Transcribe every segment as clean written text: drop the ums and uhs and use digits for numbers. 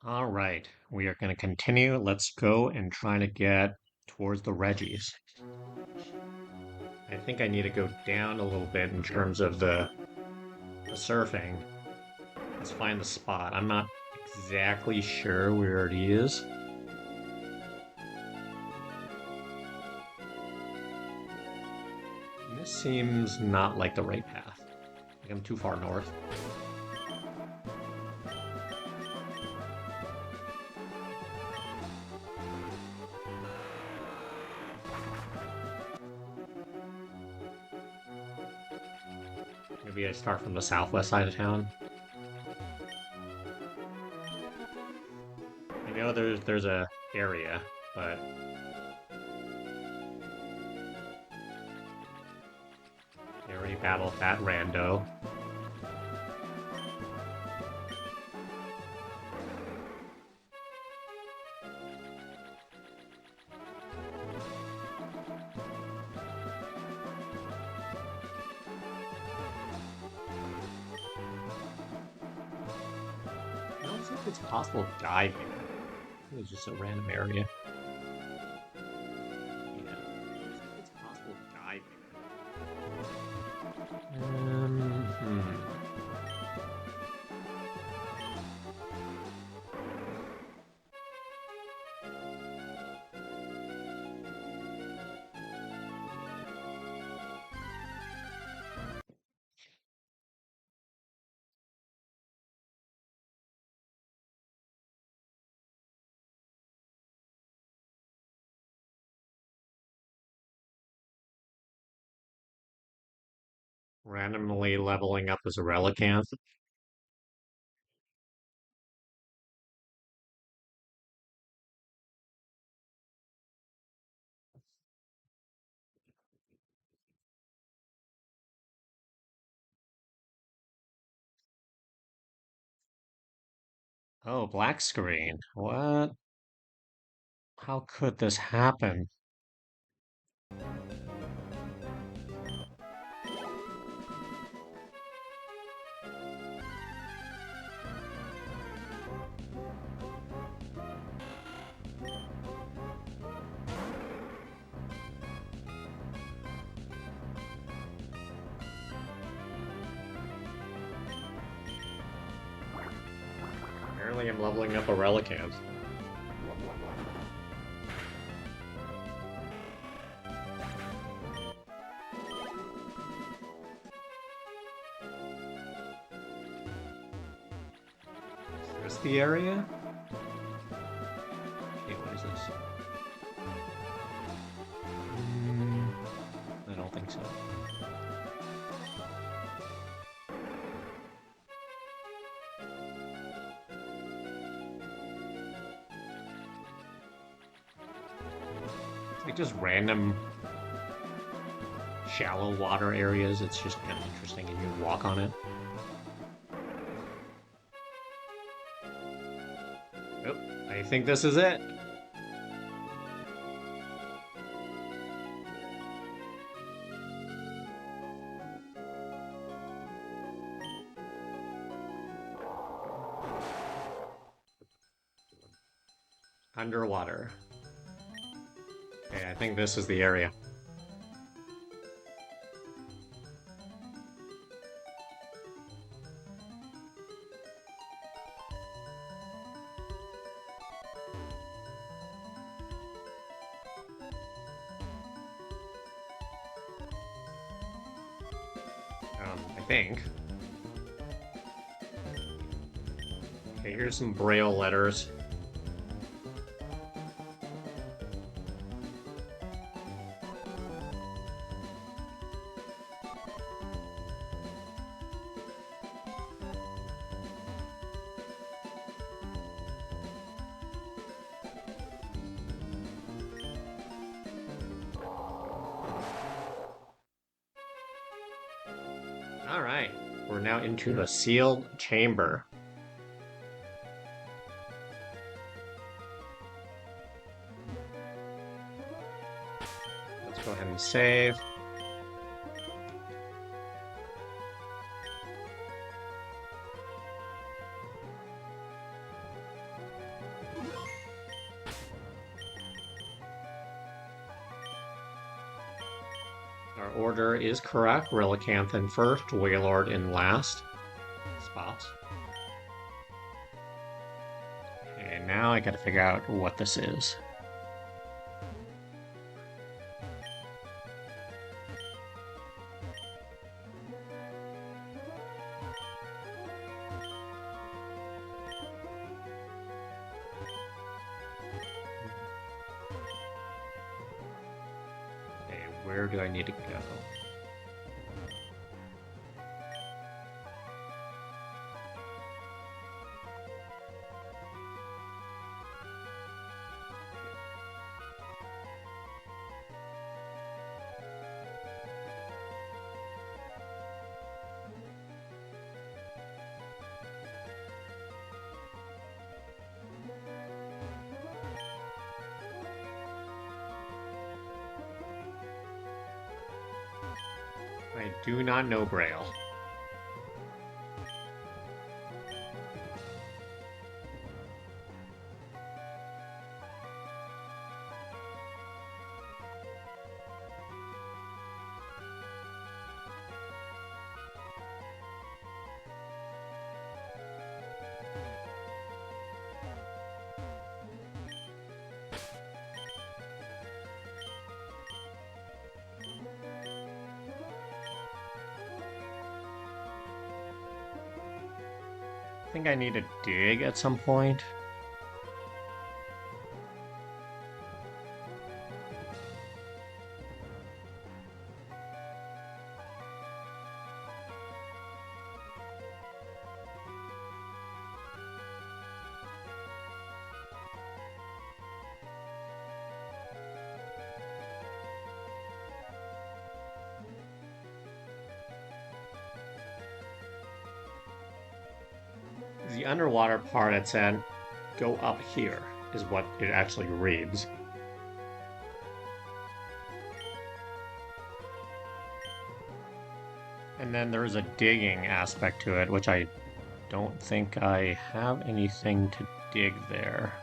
All right, we are going to continue. Let's go and try to get towards the Regis. I think I need to go down a little bit in terms of the surfing. Let's find the spot. I'm not exactly sure where it is. This seems not like the right path. Like I'm too far north. Maybe I start from the southwest side of town. I know there's a area, but I already battled that rando. I don't think it's possible to die here. It was just a random area. Yeah, I don't think it's possible to die here. Randomly leveling up as a relicanth. Oh, black screen. What? How could this happen? Apparently I'm leveling up a relicanth. Is this the area? Okay, what is this? I don't think so. It's like just random shallow water areas. It's just kind of interesting and you walk on it. Oh, I think this is it. Underwater. Okay, I think this is the area. I think. Okay, here's some braille letters. All right, we're now into a sealed chamber. Let's go ahead and save. order is correct. Relicanth in first, Wailord in last spots. Okay, now I gotta figure out what this is. Okay, where do I need to go? I do not know Braille. I think I need to dig at some point. The underwater part it said, go up here, is what it actually reads. And then there's a digging aspect to it, which I don't think I have anything to dig there.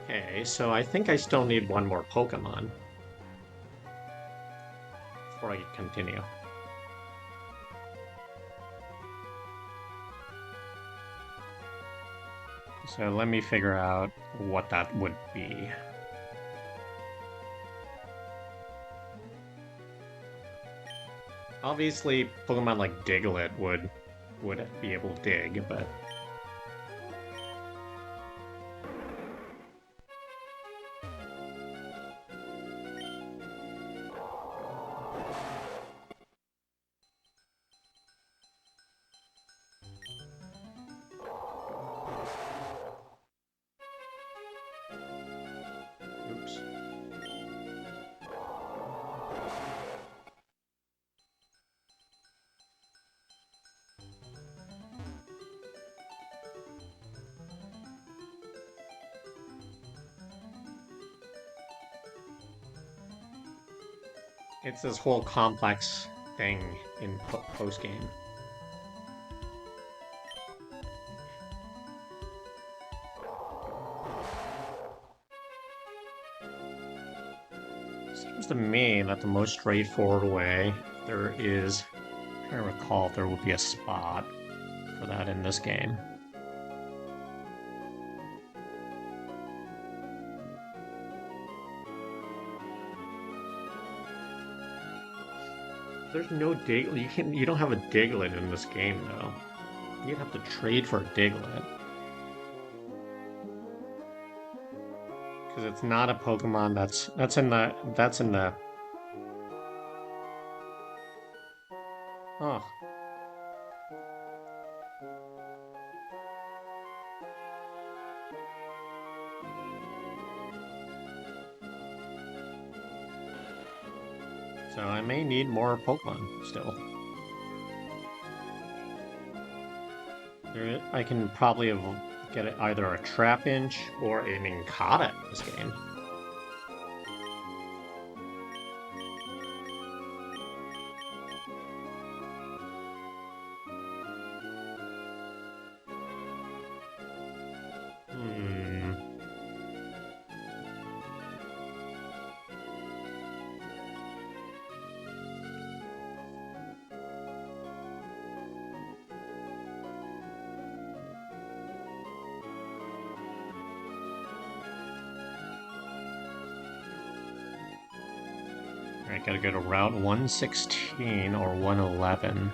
Okay, so I think I still need one more Pokemon before I continue. So let me figure out what that would be. Obviously, Pokemon like Diglett would be able to dig, but oops. It's this whole complex thing in post-game. Seems to me that the most straightforward way there is, I'm trying to recall if there would be a spot for that in this game. There's no you don't have a Diglett in this game though. You'd have to trade for a Diglett. Because it's not a Pokemon that's in the oh. So I may need more Pokemon still. I can probably get either a Trapinch or a Nincada in this game. Alright, gotta go to Route 116 or 111.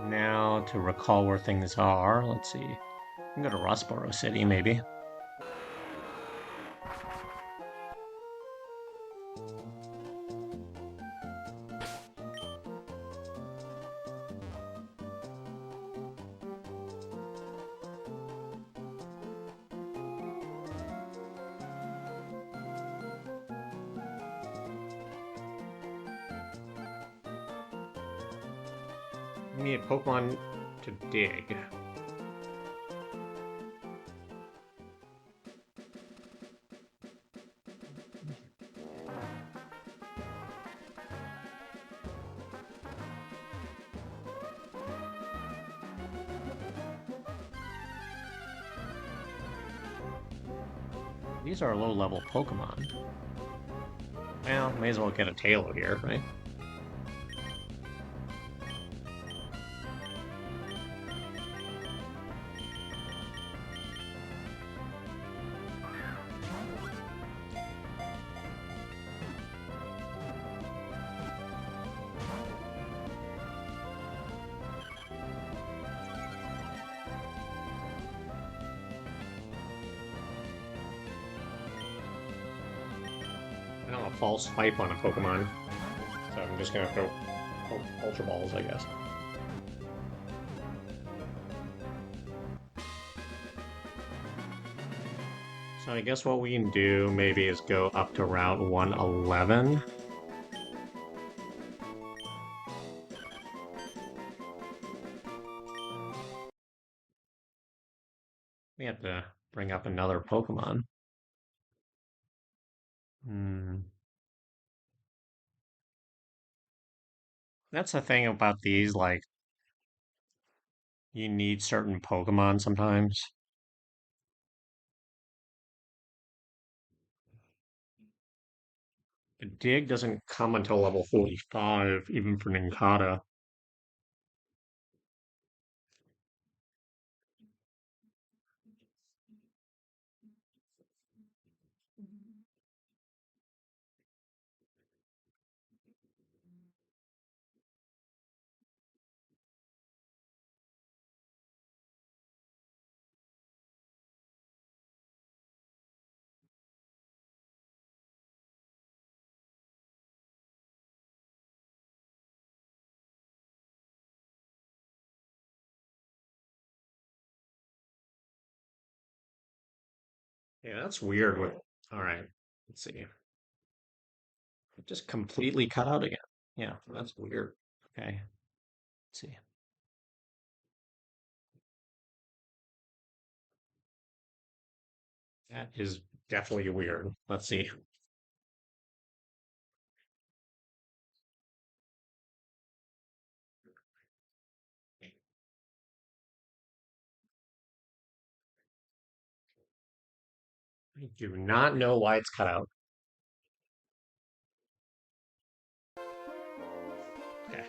Now, to recall where things are, let's see. I can go to Rustboro City, maybe. We need a Pokemon to dig. These are low-level Pokemon. Well, may as well get a Taillow here, right? I don't have a false swipe on a Pokemon, so I'm just gonna throw Ultra Balls, I guess. So I guess what we can do maybe is go up to Route 111. We have to bring up another Pokemon. That's the thing about these, like, you need certain Pokemon sometimes. The dig doesn't come until level 45, even for Nincada. Yeah, that's weird. All right, let's see. It just completely cut out again. Yeah, that's weird. Okay, let's see. That is definitely weird. Let's see. I do not know why it's cut out. Okay.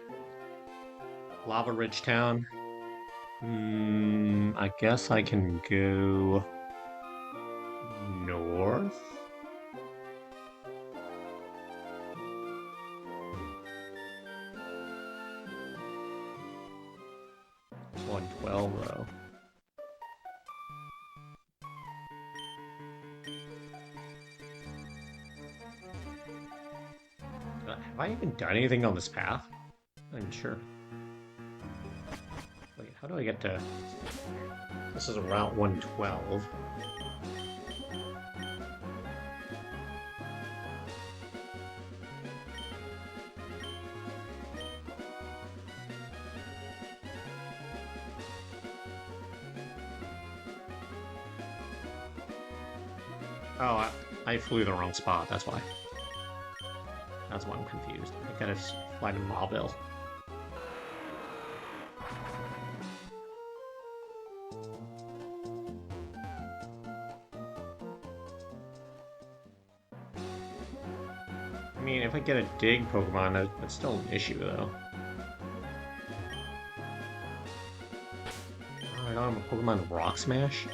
Lava Ridge Town. I guess I can go north. 112 though. Have I even done anything on this path? I'm sure. Wait, How do I get to... This is Route 112. Oh, I flew the wrong spot, that's why. That's why I'm confused. I gotta fly to Mauville. I mean, if I get a dig Pokemon, that's still an issue, though. Oh, I got him a Pokemon Rock Smash?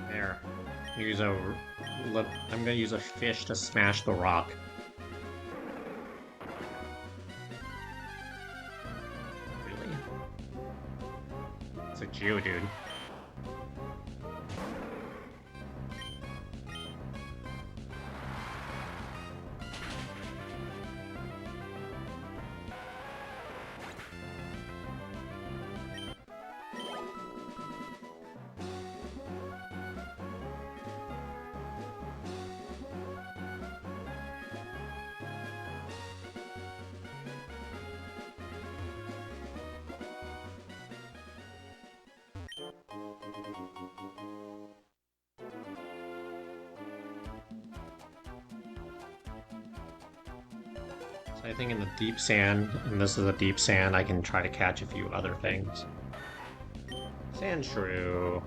There. Use a... I'm gonna use a fish to smash the rock. Really? It's a Geodude. So I think in the deep sand, and this is a deep sand, I can try to catch a few other things. Sandshrew.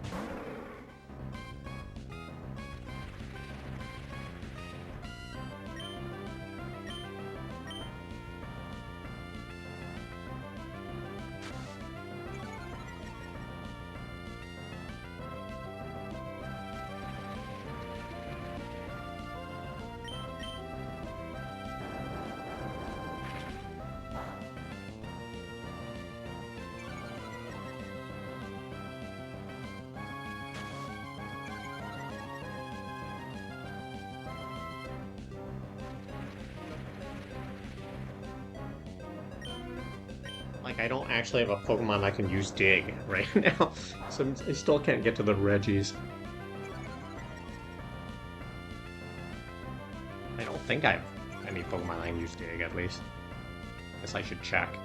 Like, I don't actually have a Pokemon that can use Dig right now, so I still can't get to the Regis. I don't think I have any Pokemon that can use Dig, at least. Guess I should check.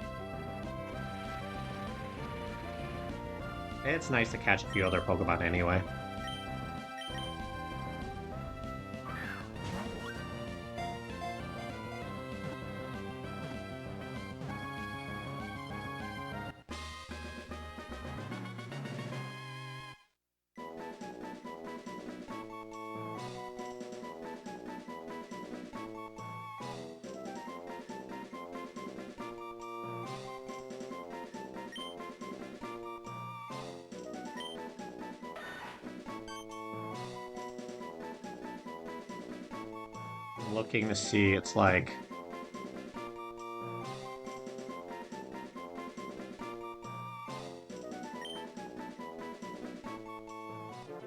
It's nice to catch a few other Pokemon anyway. Looking to see, it's like...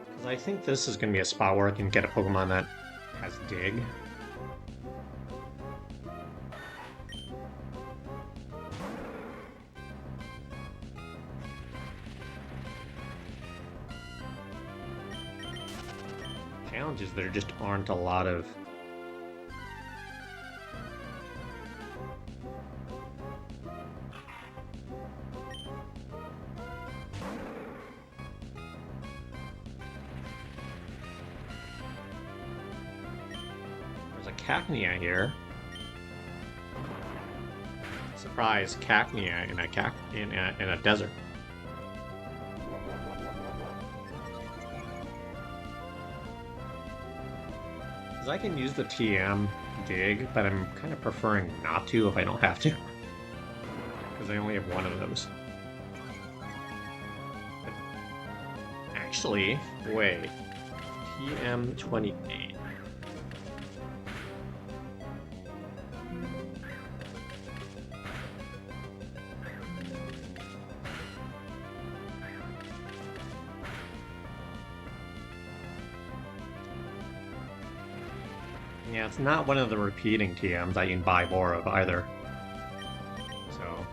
Because I think this is going to be a spot where I can get a Pokemon that has Dig. Challenge is there just aren't a lot of... Cacnea here. Surprise, Cacnea in a desert. Because I can use the TM Dig, but I'm kind of preferring not to if I don't have to. Because I only have one of those. Actually, wait. PM28. Yeah, it's not one of the repeating TMs that you can buy more of either. So.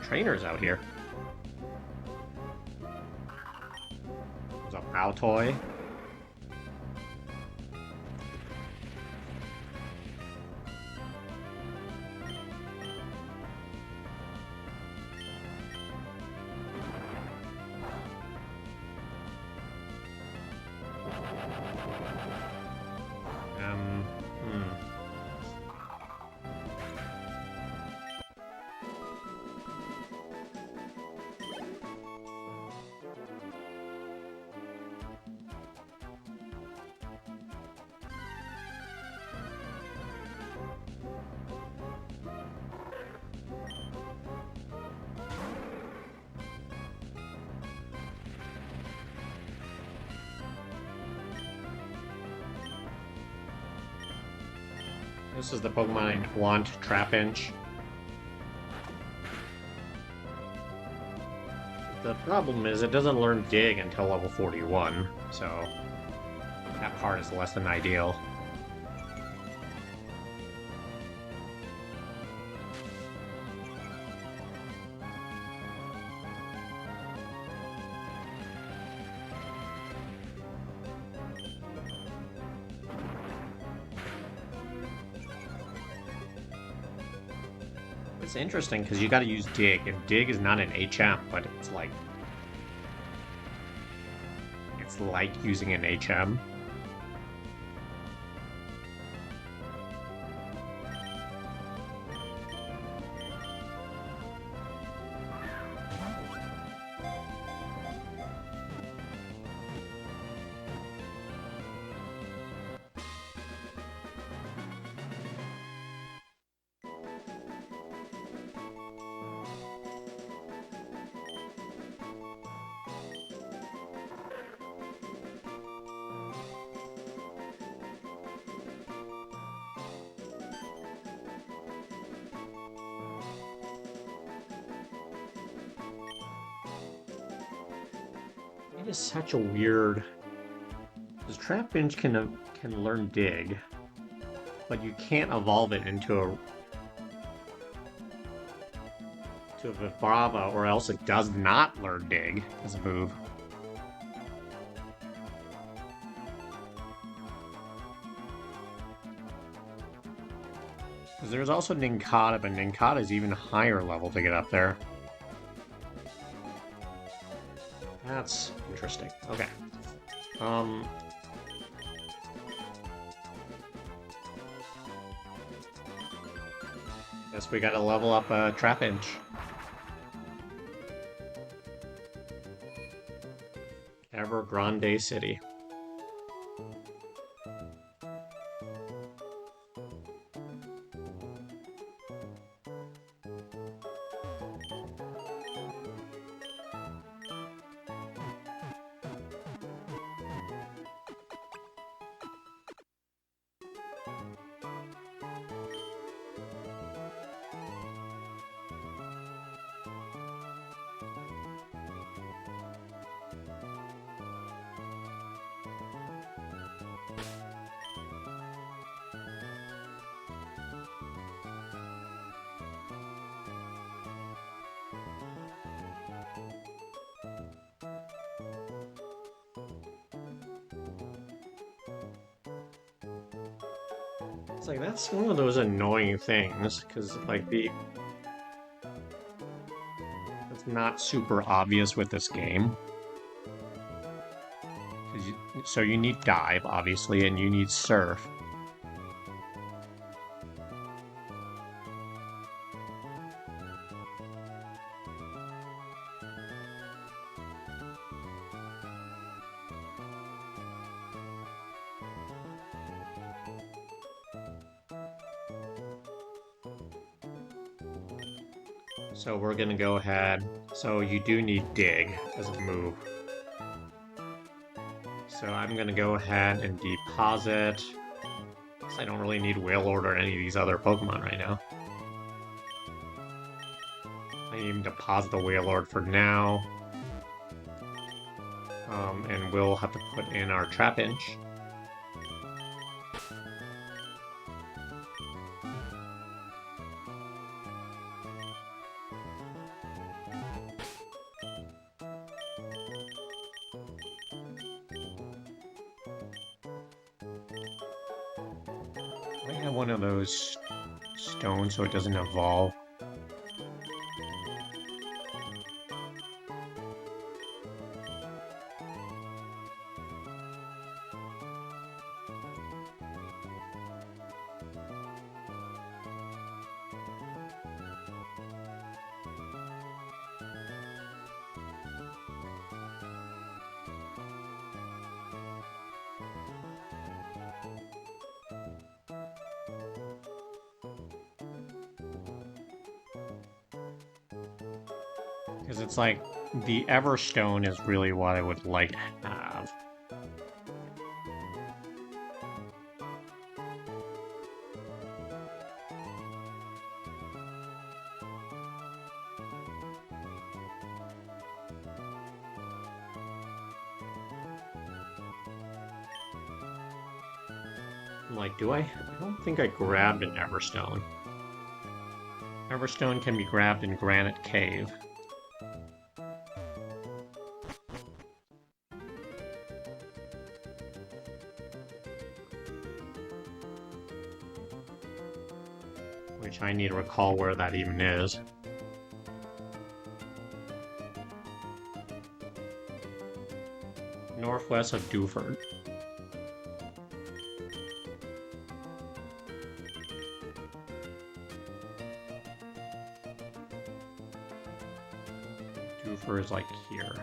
Trainers out here. There's a bow toy. This is the Pokemon I want, Trapinch. The problem is it doesn't learn Dig until level 41, so that part is less than ideal. It's interesting because you got to use Dig, and Dig is not an HM, but it's like using an HM. It is such a weird. Because Trapinch can learn Dig, but you can't evolve it into a Vibrava, or else it does not learn Dig as a move. Because there's also Nincada, but Nincada is even higher level to get up there. That's interesting. Okay. Guess we gotta level up Trapinch. Evergrande City. It's like, that's one of those annoying things, because, like, it's not super obvious with this game. So you need Dive, obviously, and you need Surf. So we're gonna go ahead. So you do need dig as a move. So I'm gonna go ahead and deposit. Because I don't really need Wailord or any of these other Pokemon right now. I even deposit the Wailord for now. And we'll have to put in our Trapinch. I have one of those stones so it doesn't evolve. Because it's like, the Everstone is really what I would like to have. I'm like, I don't think I grabbed an Everstone. Everstone can be grabbed in Granite Cave. Which I need to recall where that even is. Northwest of Dewford. Dewford is like here.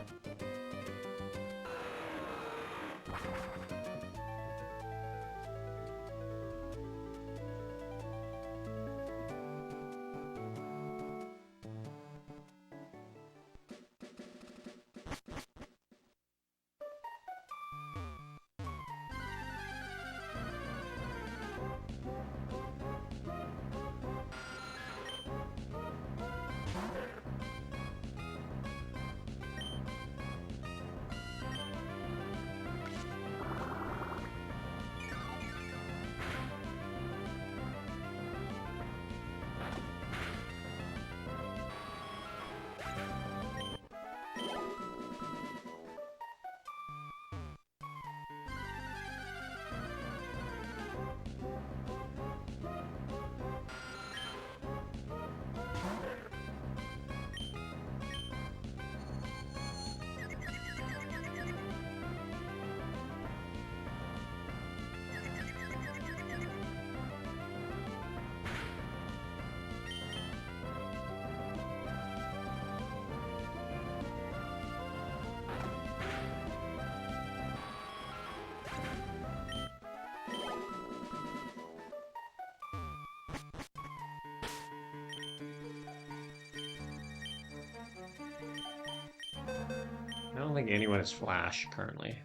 I don't think anyone has Flash currently.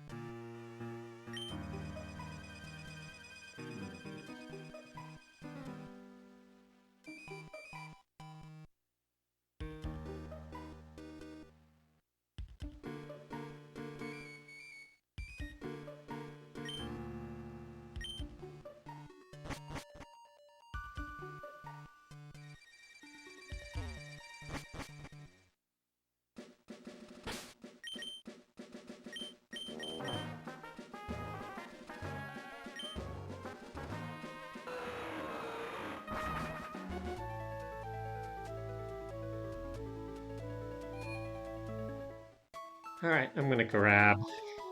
Alright, I'm gonna grab,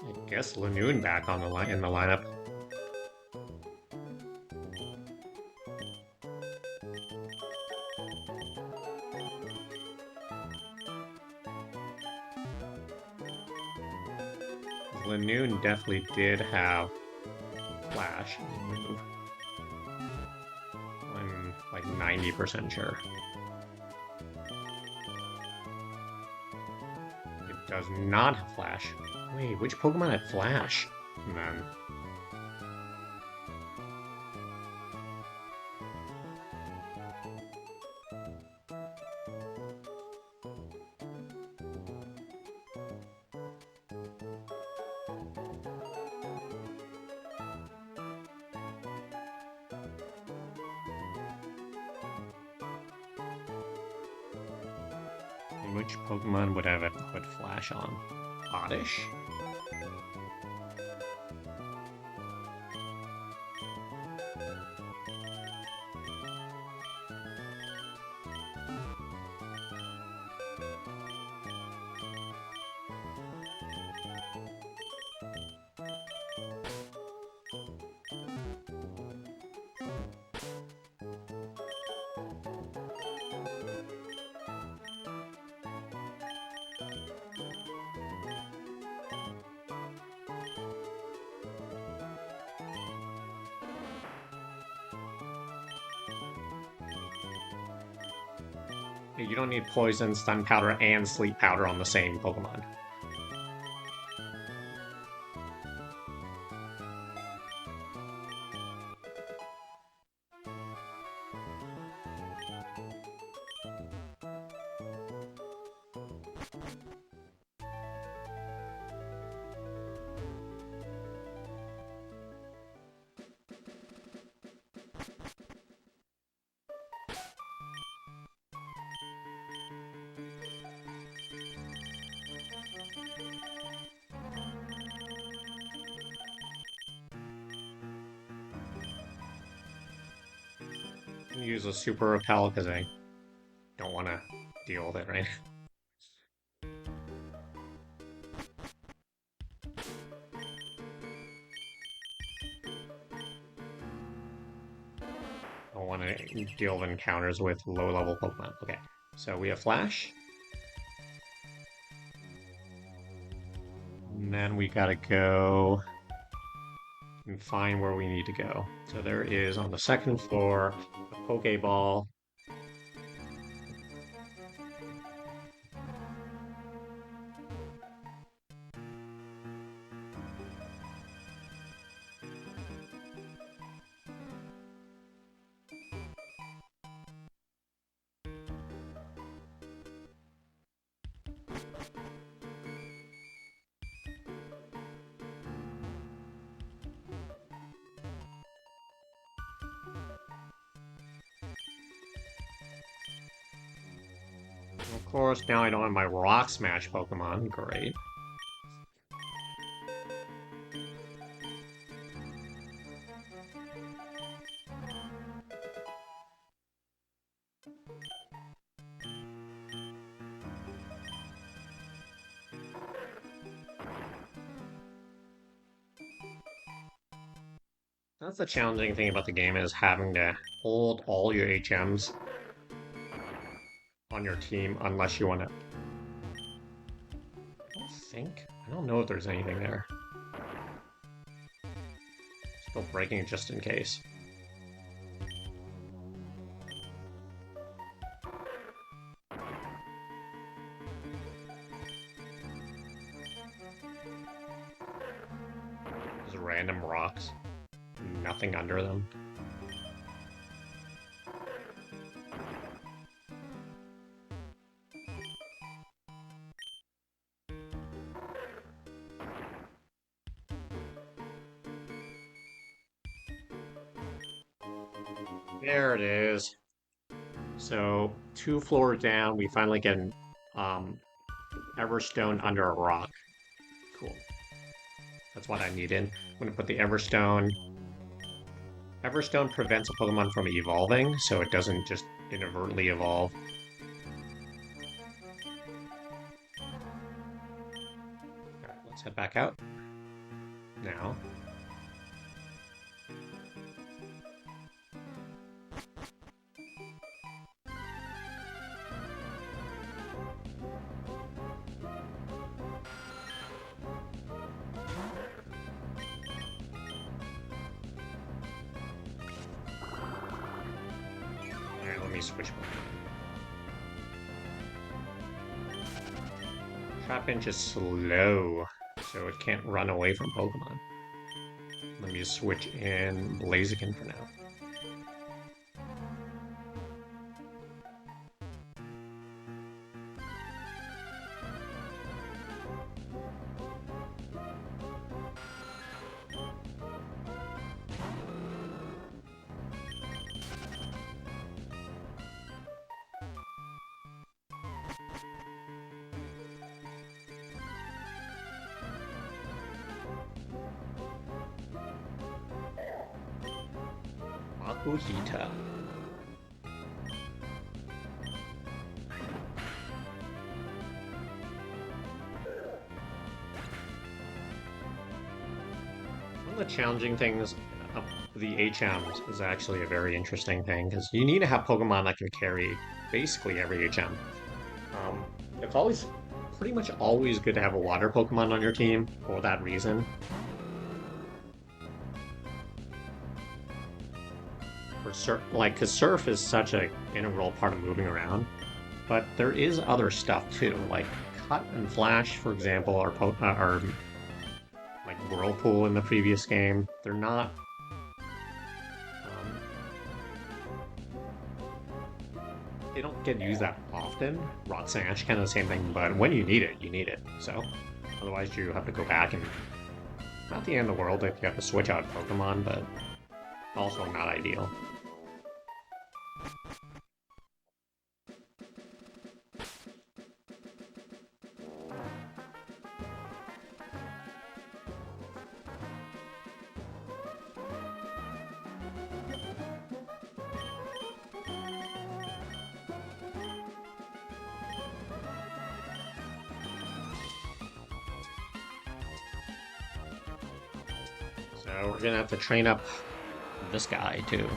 I guess, Lanoon back on the in the lineup. Lanoon definitely did have Flash as a move. I'm like 90% sure. does not have Flash. Wait, which Pokemon had Flash? Then. Which Pokemon would have put Flash on? Oddish? You don't need Poison, Stun Powder, and Sleep Powder on the same Pokemon. Use a Super Repel because I don't want to deal with it, right? I don't want to deal with encounters with low-level Pokemon. Okay, so we have Flash. And then we gotta go and find where we need to go. So there is, on the second floor, a Pokeball. Of course, now I don't have my Rock Smash Pokemon. Great. That's the challenging thing about the game, is having to hold all your HMs on your team unless you want to. I don't know if there's anything there. Still breaking it just in case. Just random rocks. Nothing under them. There it is. So 2 floors down, we finally get an Everstone under a rock. Cool. That's what I needed. I'm gonna put the Everstone. Everstone prevents a Pokemon from evolving, so it doesn't just inadvertently evolve. Alright, let's head back out. Now. Alright, let me switch. Trapinch is slow, so it can't run away from Pokemon. Let me just switch in Blaziken for now. Makuhita. One of the challenging things of the HMs is actually a very interesting thing because you need to have Pokemon that can carry basically every HM. Um, it's always pretty much always good to have a water Pokemon on your team for that reason. For because Surf is such an integral part of moving around, but there is other stuff too, like Cut and Flash, for example, are like Whirlpool in the previous game. They're not. Um, they don't get used that often. Rot Smash, kind of the same thing, but when you need it, you need it. So otherwise, you have to go back and not the end of the world if you have to switch out Pokemon, but also not ideal. So we're gonna have to train up this guy too.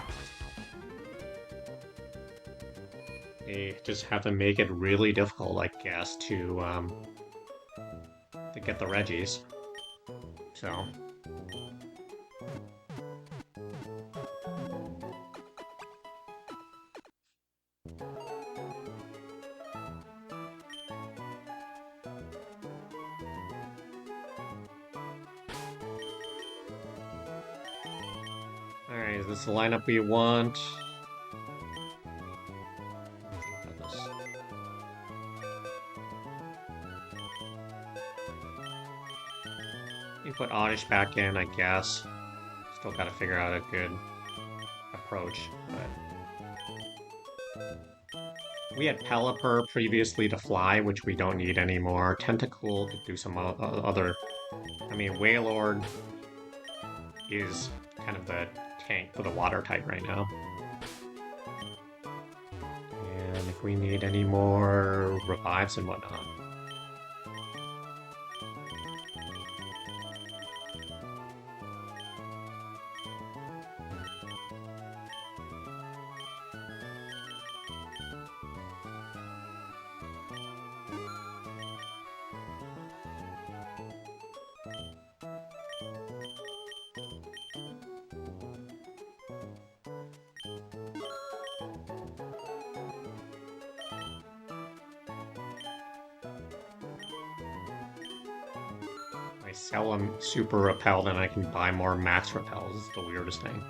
They just have to make it really difficult, I guess, to get the Regis. So. Alright, is this the lineup we want? You put Oddish back in, I guess. Still gotta figure out a good approach, but... We had Pelipper previously to fly, which we don't need anymore. Tentacool could do some other... I mean, Wailord is kind of the tank for the water type right now. And if we need any more revives and whatnot. Sell them Super Repel, then I can buy more Max Repels. It's the weirdest thing.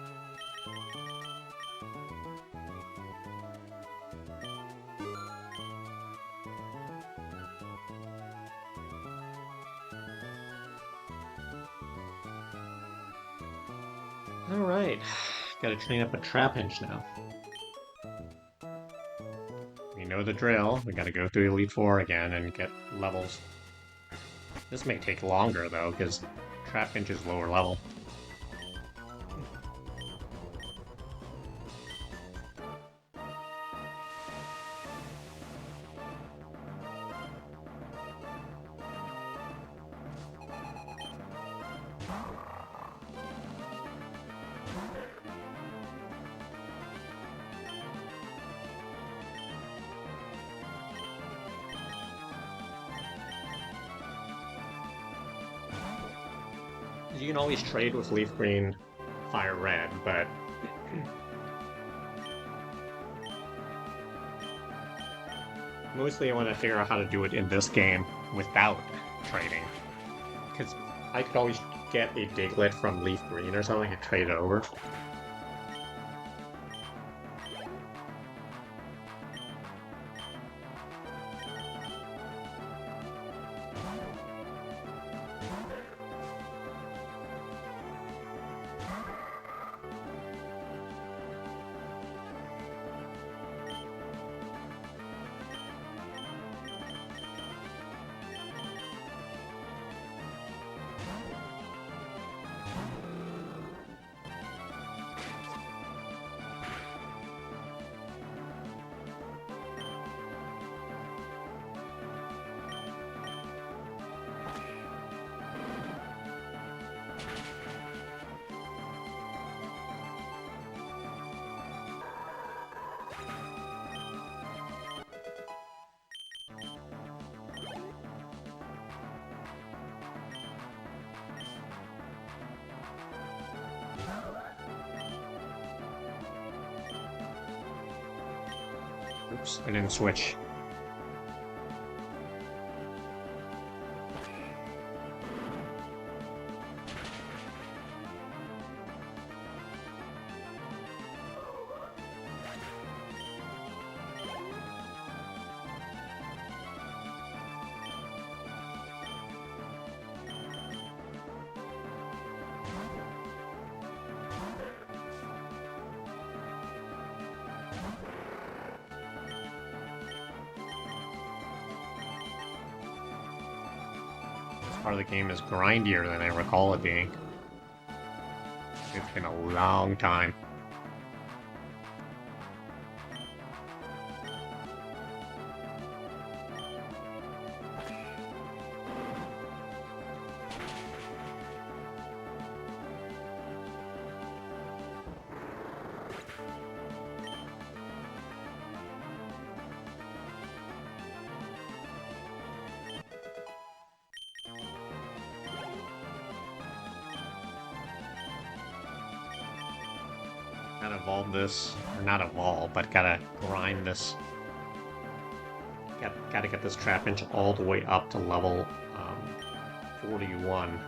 Alright, gotta train up a Trapinch now. We know the drill. We gotta go through Elite Four again and get levels. This may take longer, though, because Trapinch is lower level. You can always trade with Leaf Green, Fire Red, but... Mostly I want to figure out how to do it in this game without trading. Because I could always get a Diglett from Leaf Green or something and trade it over. Oops, I didn't switch. This part of the game is grindier than I recall it being. It's been a long time. Gotta evolve this, or not evolve, but gotta grind this. Gotta get this Trapinch all the way up to level 41.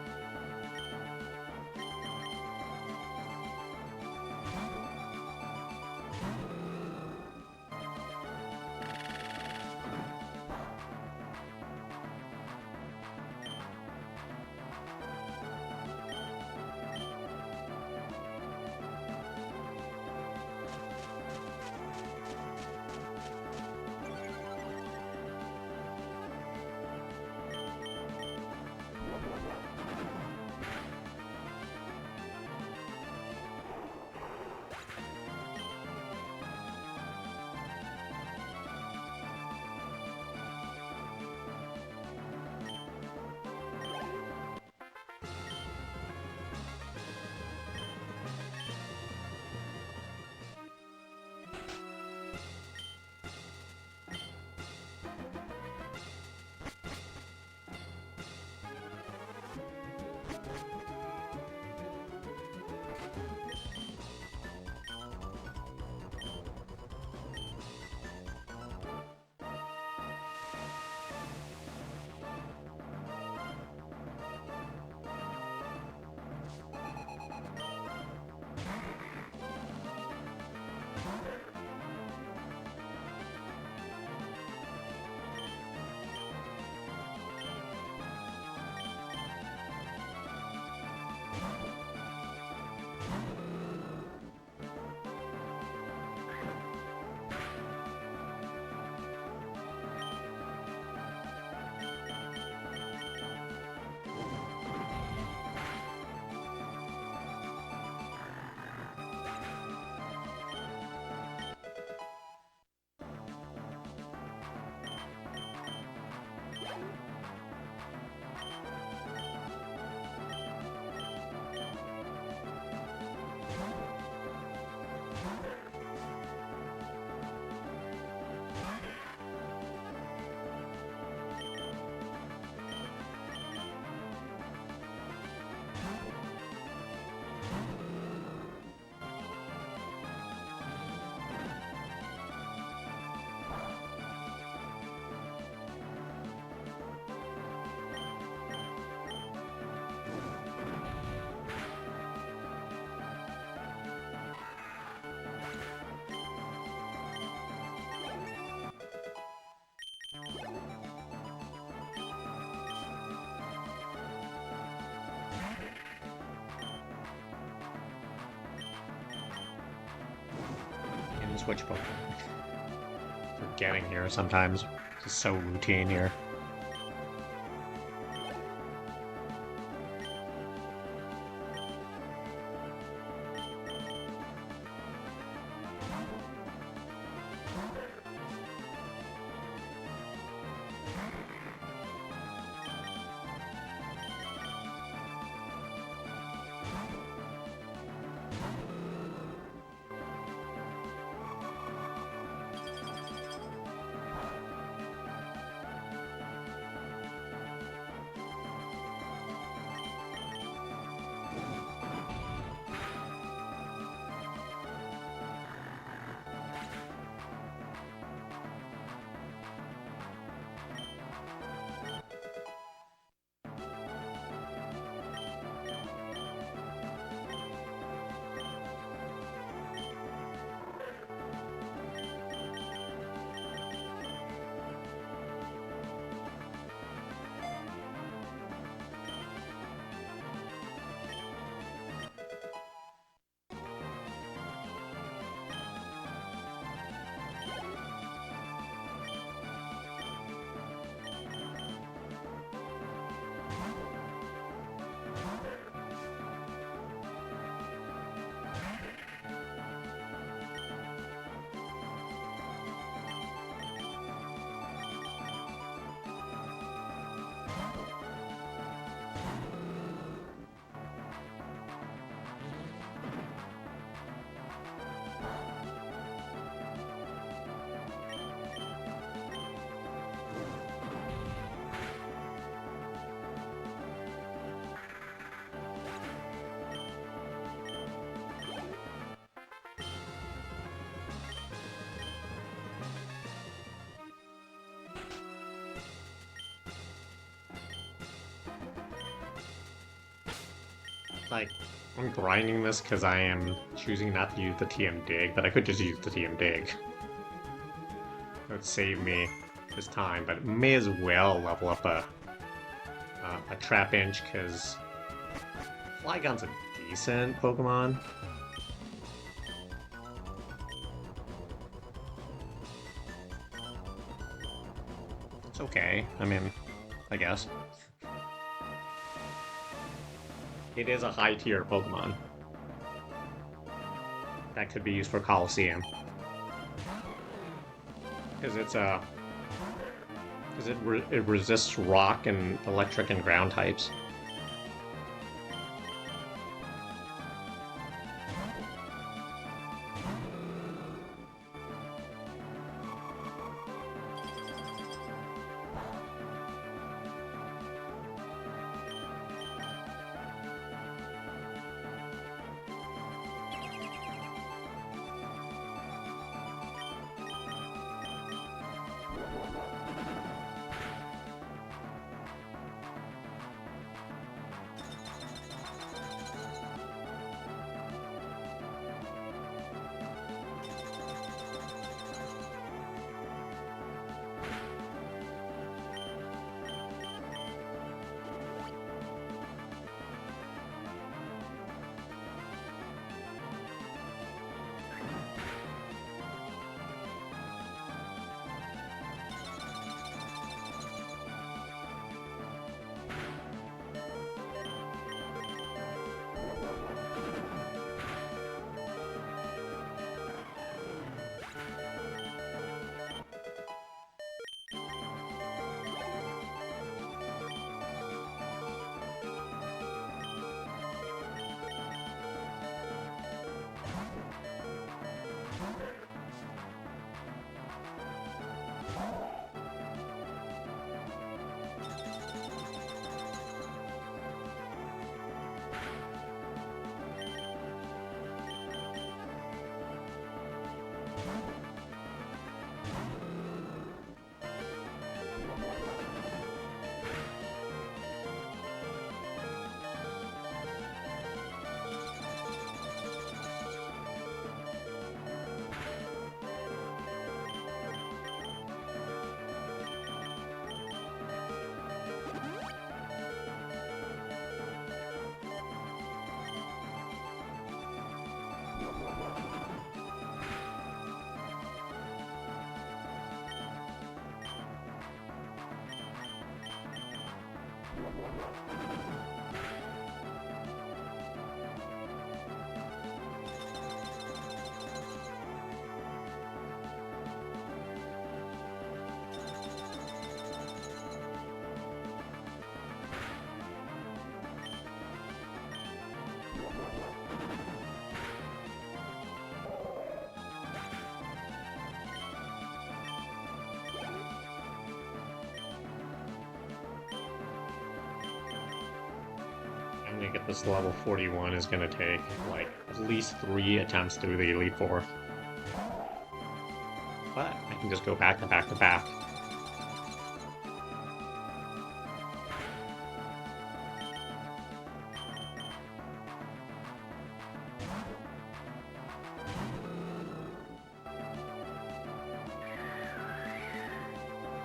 switch Pokemon. Forgetting here sometimes. It's so routine here. Like, I'm grinding this because I am choosing not to use the TM Dig, but I could just use the TM Dig. It would save me this time, but may as well level up a Trapinch because Flygon's a decent Pokemon. It's okay. I mean, I guess. It is a high-tier Pokemon that could be used for Coliseum. Because it's a... Because it resists rock and electric and ground types. To get this level 41 is going to take like at least 3 attempts through the Elite Four. But I can just go back to back to back.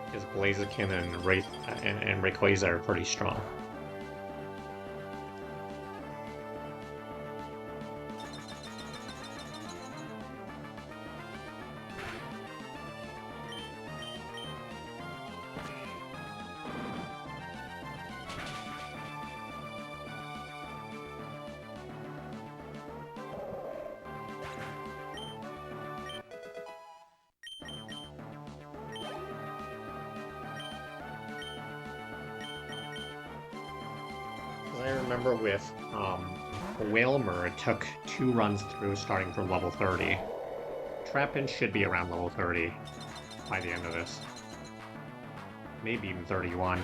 Because Blaziken and Rayquaza are pretty strong. I remember with Whalmer, it took 2 runs through starting from level 30. Trapinch should be around level 30 by the end of this. Maybe even 31.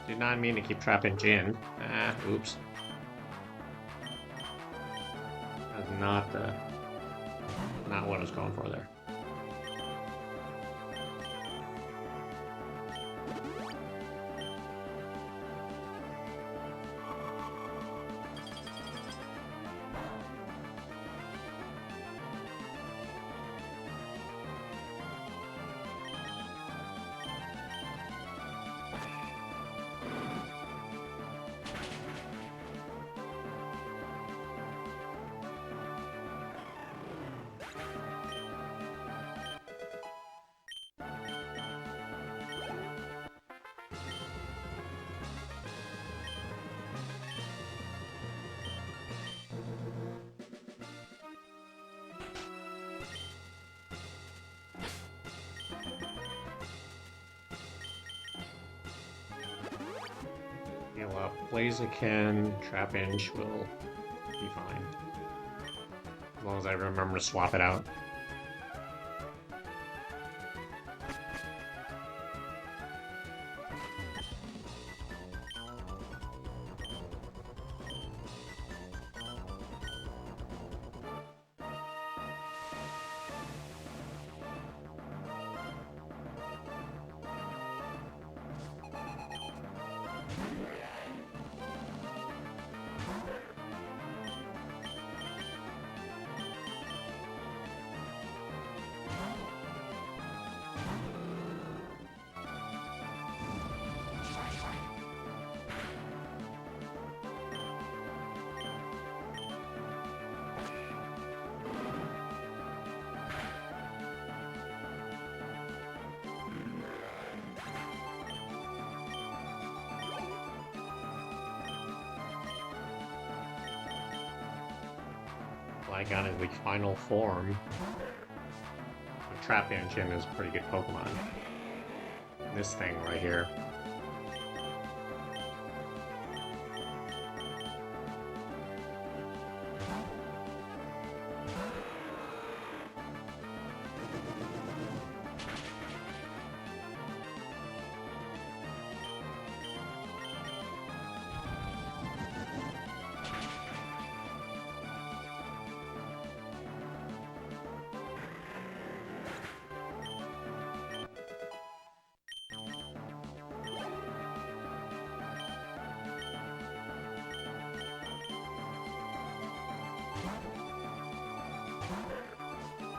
Did not mean to keep Trapinch in. Oops. That's not what I was going for there. Heal up. Blaziken, Trapinch will be fine. As long as I remember to swap it out. Flygon is the final form. Trapinch is a pretty good Pokemon. This thing right here.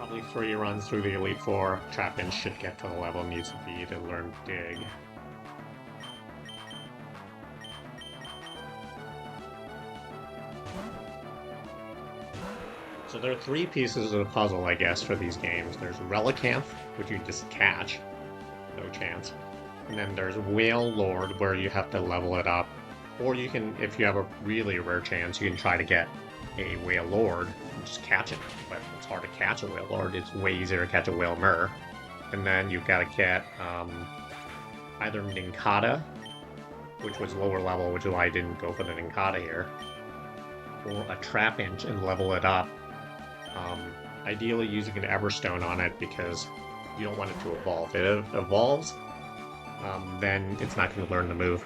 Probably 3 runs through the Elite Four. Trapinch should get to the level it needs to be to learn Dig. So there are 3 pieces of the puzzle, I guess, for these games. There's Relicanth, which you just catch. No chance. And then there's Whale Lord, where you have to level it up. Or you can, if you have a really rare chance, you can try to get a Whale Lord and just catch it. But it's hard to catch a Whale Lord. It's way easier to catch a Whale Mer. And then you've got to get either Nincada, which was lower level, which is why I didn't go for the Nincada here, or a Trapinch and level it up. Ideally using an Everstone on it because you don't want it to evolve. If it evolves, then it's not going to learn the move.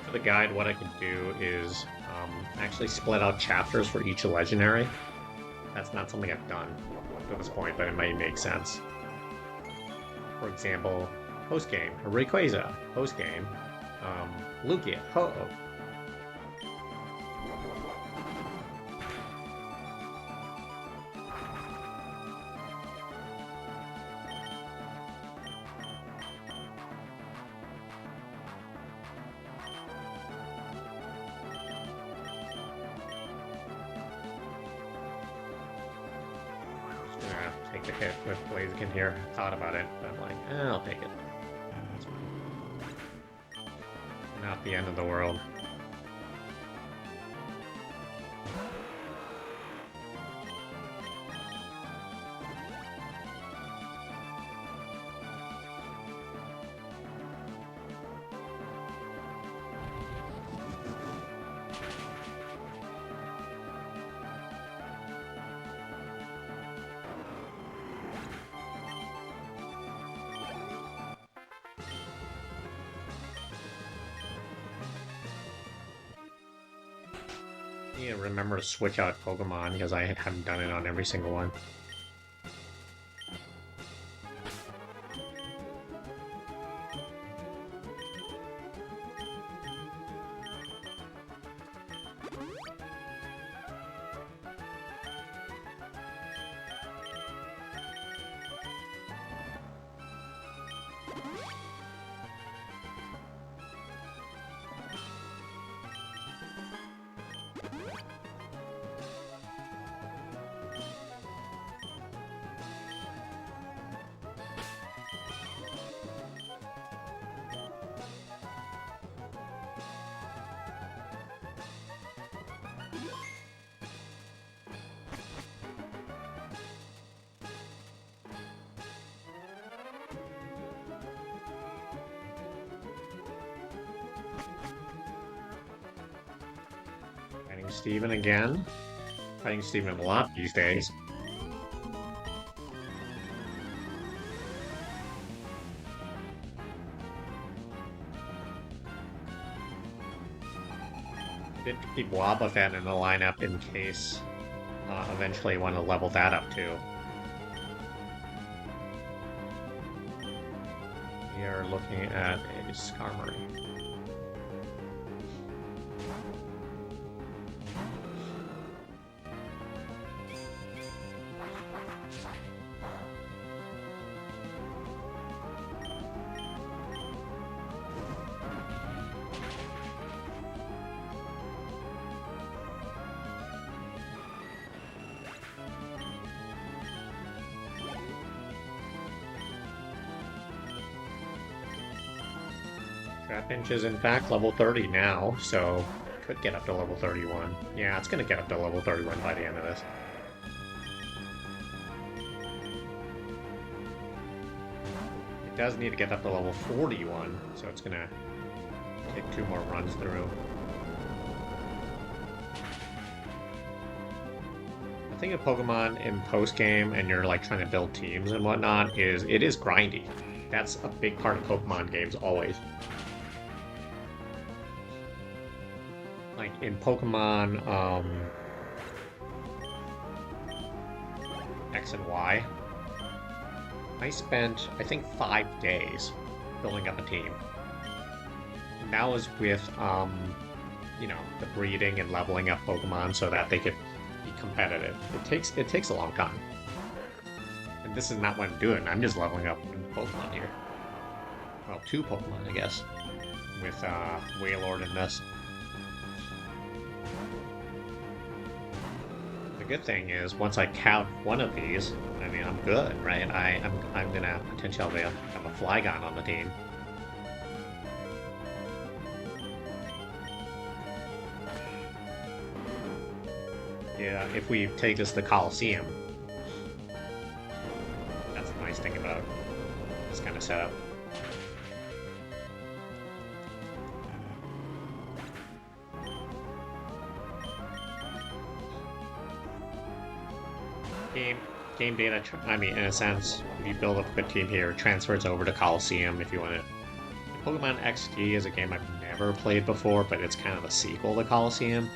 For the guide, what I could do is actually split out chapters for each legendary. That's not something I've done to this point, but it might make sense. For example, post-game, Rayquaza, post-game, Lugia, Ho-Oh. Take the hit with Blaziken here. Thought about it, but I'm like, I'll take it. Not the end of the world. I need to remember to switch out Pokemon because I haven't done it on every single one. Fighting Steven again. Fighting Steven a lot these days. Did keep Wobbuffet in the lineup in case eventually want to level that up too. We are looking at a Skarmory. Trapinch is in fact level 30 now, so could get up to level 31. Yeah, it's gonna get up to level 31 by the end of this. It does need to get up to level 41, so it's gonna take 2 more runs through. The thing of Pokemon in post-game and you're like trying to build teams and whatnot is it is grindy. That's a big part of Pokemon games always. Like in Pokemon X and Y, I spent, I think, 5 days building up a team. And that was with, you know, the breeding and leveling up Pokemon so that they could be competitive. It takes a long time. And this is not what I'm doing. I'm just leveling up Pokemon here. Well, 2 Pokemon, I guess. With Wailord and this. The good thing is, once I count one of these, I mean, I'm good, right? I'm gonna potentially have a Flygon on the team. Yeah, if we take this to the Coliseum. That's the nice thing about this kind of setup. Game data, I mean, in a sense, if you build up a good team here, it transfers over to Coliseum if you want to. Pokemon XD is a game I've never played before, but it's kind of a sequel to Coliseum.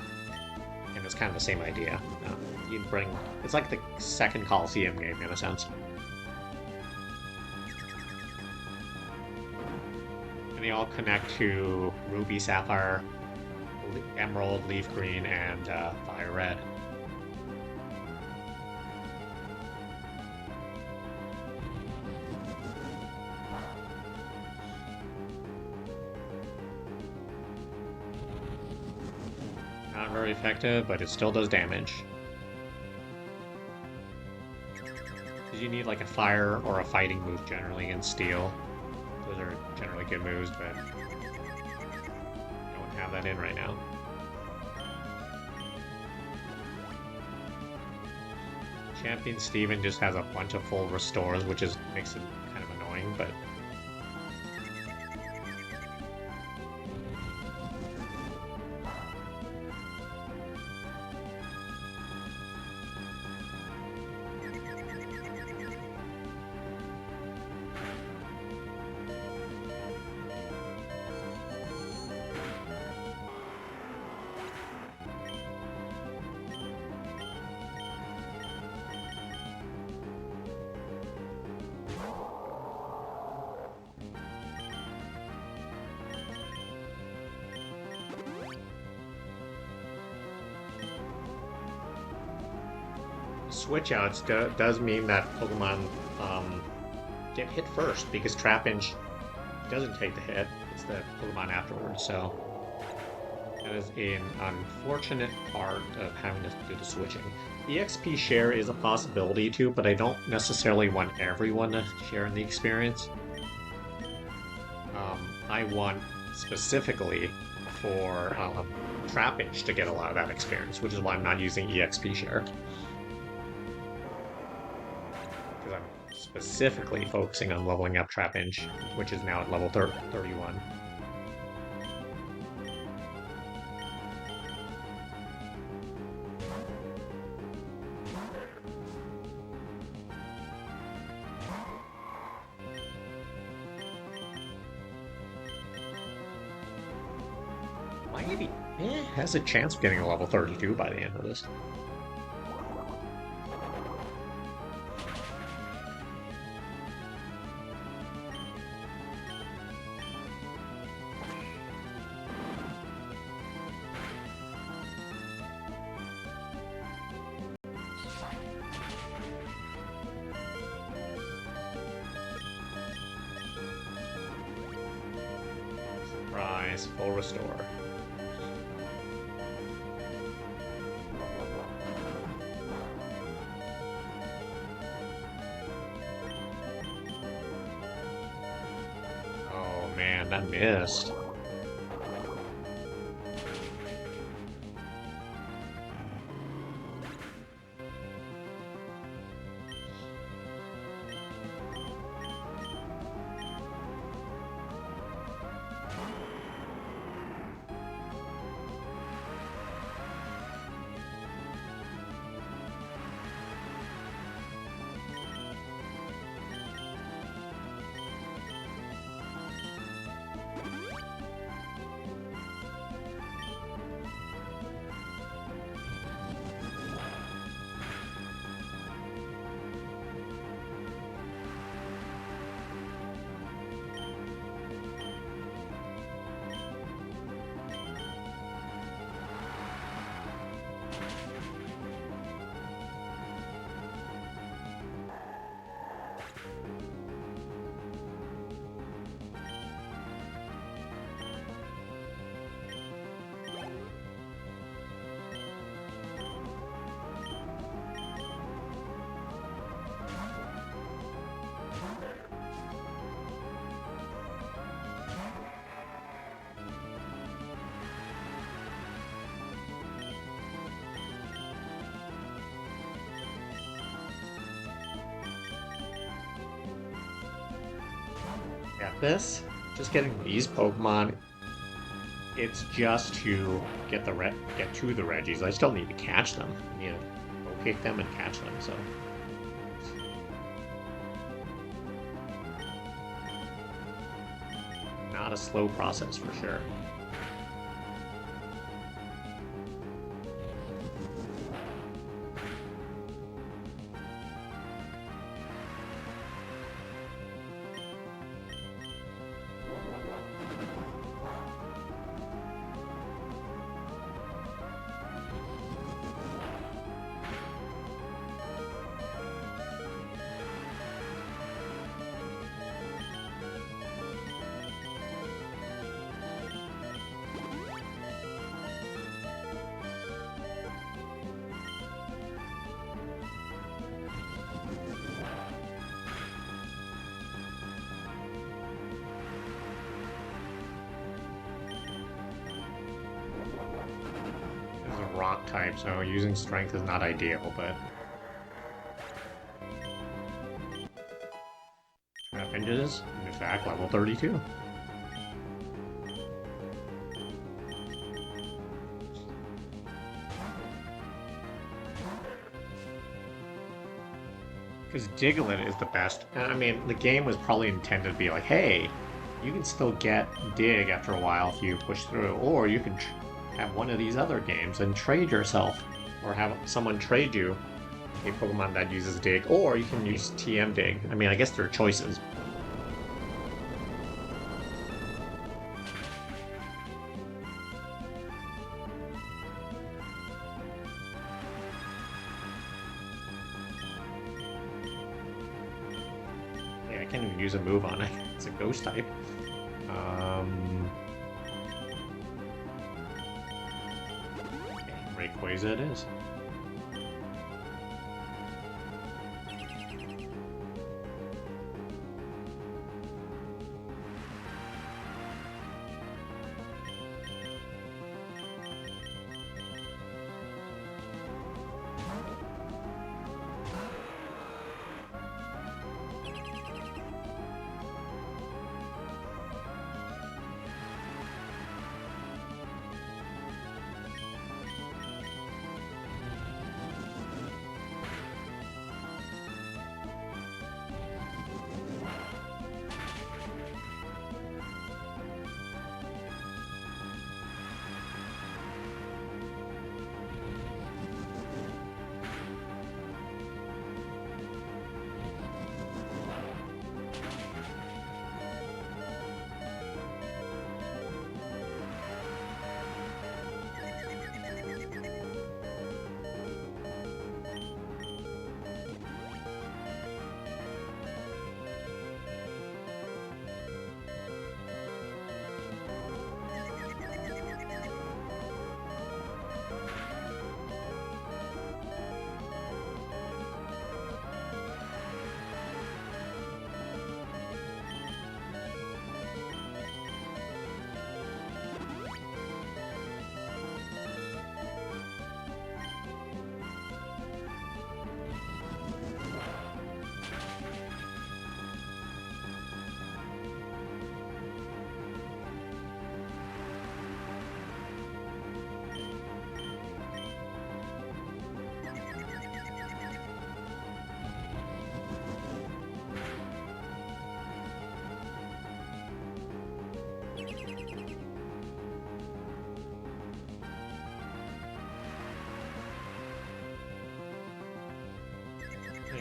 And it's kind of the same idea. You bring, it's like the second Coliseum game in a sense. And they all connect to Ruby, Sapphire, Emerald, Leaf Green, and Fire Red. Not very effective, but it still does damage. Because you need like a fire or a fighting move generally in Steel. Those are generally good moves, but don't have that in right now. Champion Steven just has a bunch of full restores, which makes it kind of annoying, but switch outs does mean that Pokemon get hit first because Trapinch doesn't take the hit. It's the Pokemon afterwards, so that is an unfortunate part of having to do the switching. EXP share is a possibility too, but I don't necessarily want everyone to share in the experience. I want specifically for Trapinch to get a lot of that experience, which is why I'm not using EXP share. Because I'm specifically focusing on leveling up Trapinch, which is now at level 31. Maybe has a chance of getting a level 32 by the end of this. Surprise, full restore. Man, that missed. Get this? Just getting these Pokemon, it's just to get to the Regis. I still need to catch them. I need to locate them and catch them, so. Not a slow process for sure. Rock type, so using strength is not ideal, but Trapinch is, in fact, level 32. Because Diglett is the best. I mean, the game was probably intended to be like, hey, you can still get Dig after a while if you push through, or you can have one of these other games and trade yourself, or have someone trade you a Pokemon that uses Dig, or you can use TM Dig. I mean, I guess there are choices. Yeah, I can't even use a move on it. It's a ghost type. Rayquaza it is.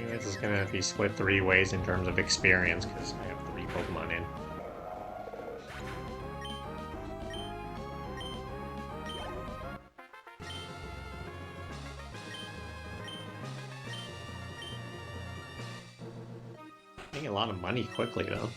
This is going to be split 3 ways in terms of experience, because I have 3 Pokemon in. Getting a lot of money quickly, though.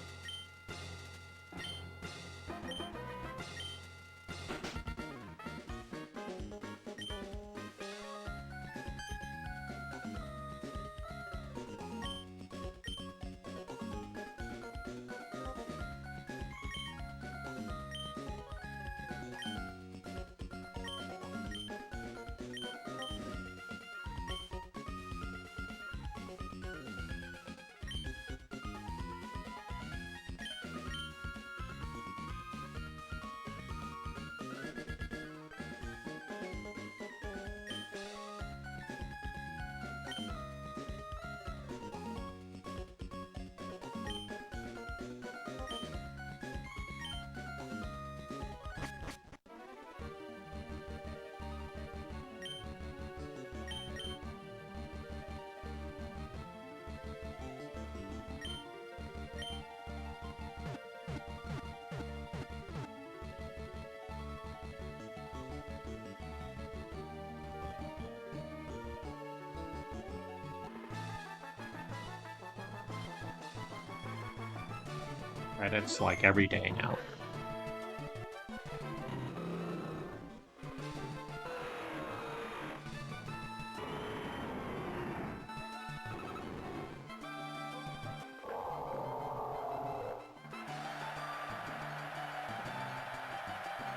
credits like every day now.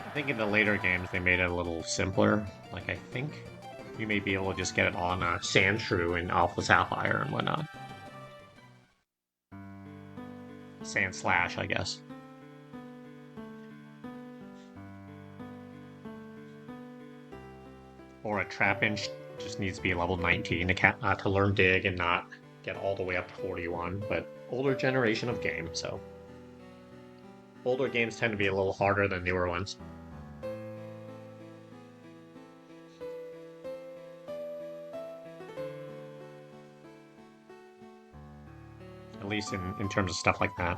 I think in the later games they made it a little simpler. Like, I think you may be able to just get it on Sandshrew and Alpha Sapphire and whatnot. Sand Slash, I guess. Or a Trapinch just needs to be level 19 to learn Dig and not get all the way up to 41. But older generation of game, so older games tend to be a little harder than newer ones. At least in terms of stuff like that.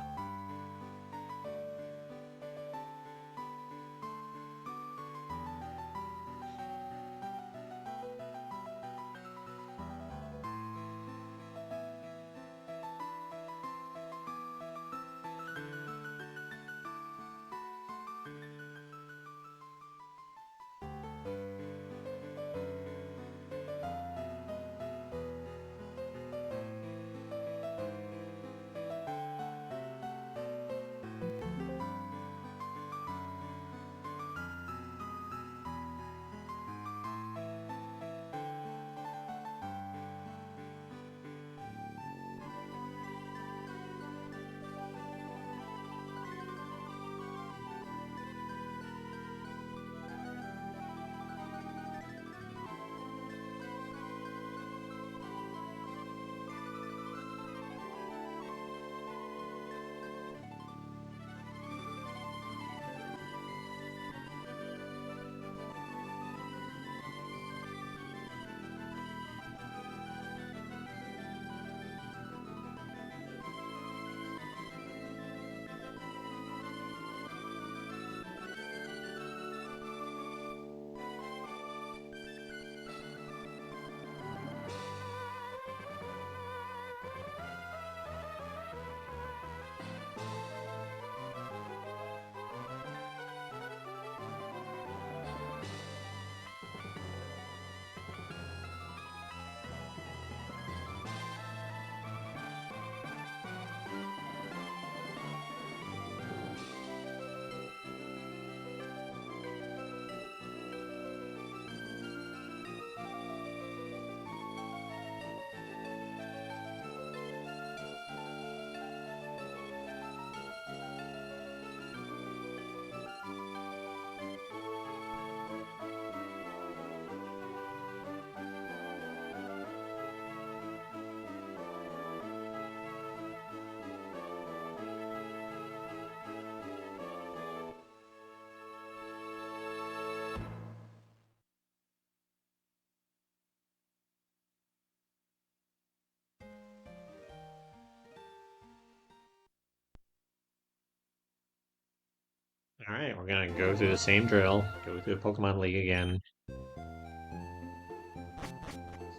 Alright, we're gonna go through the same drill, go through the Pokemon League again.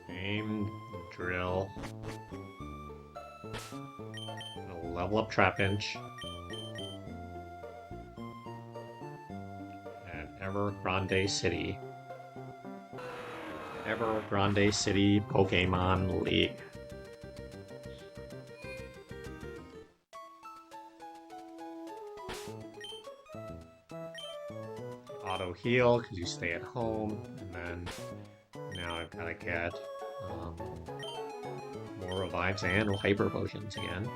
Same drill. Gonna level up Trapinch. At Evergrande City. Evergrande City Pokemon League. Auto heal because you stay at home, and then now I've got to get more revives and hyper potions again.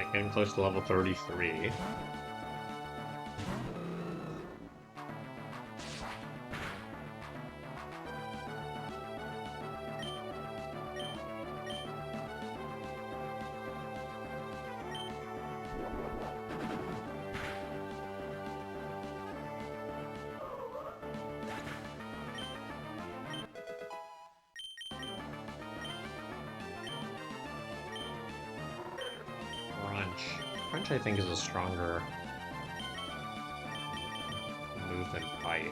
Alright, getting close to level 33. Crunch, I think, is a stronger move than Bite.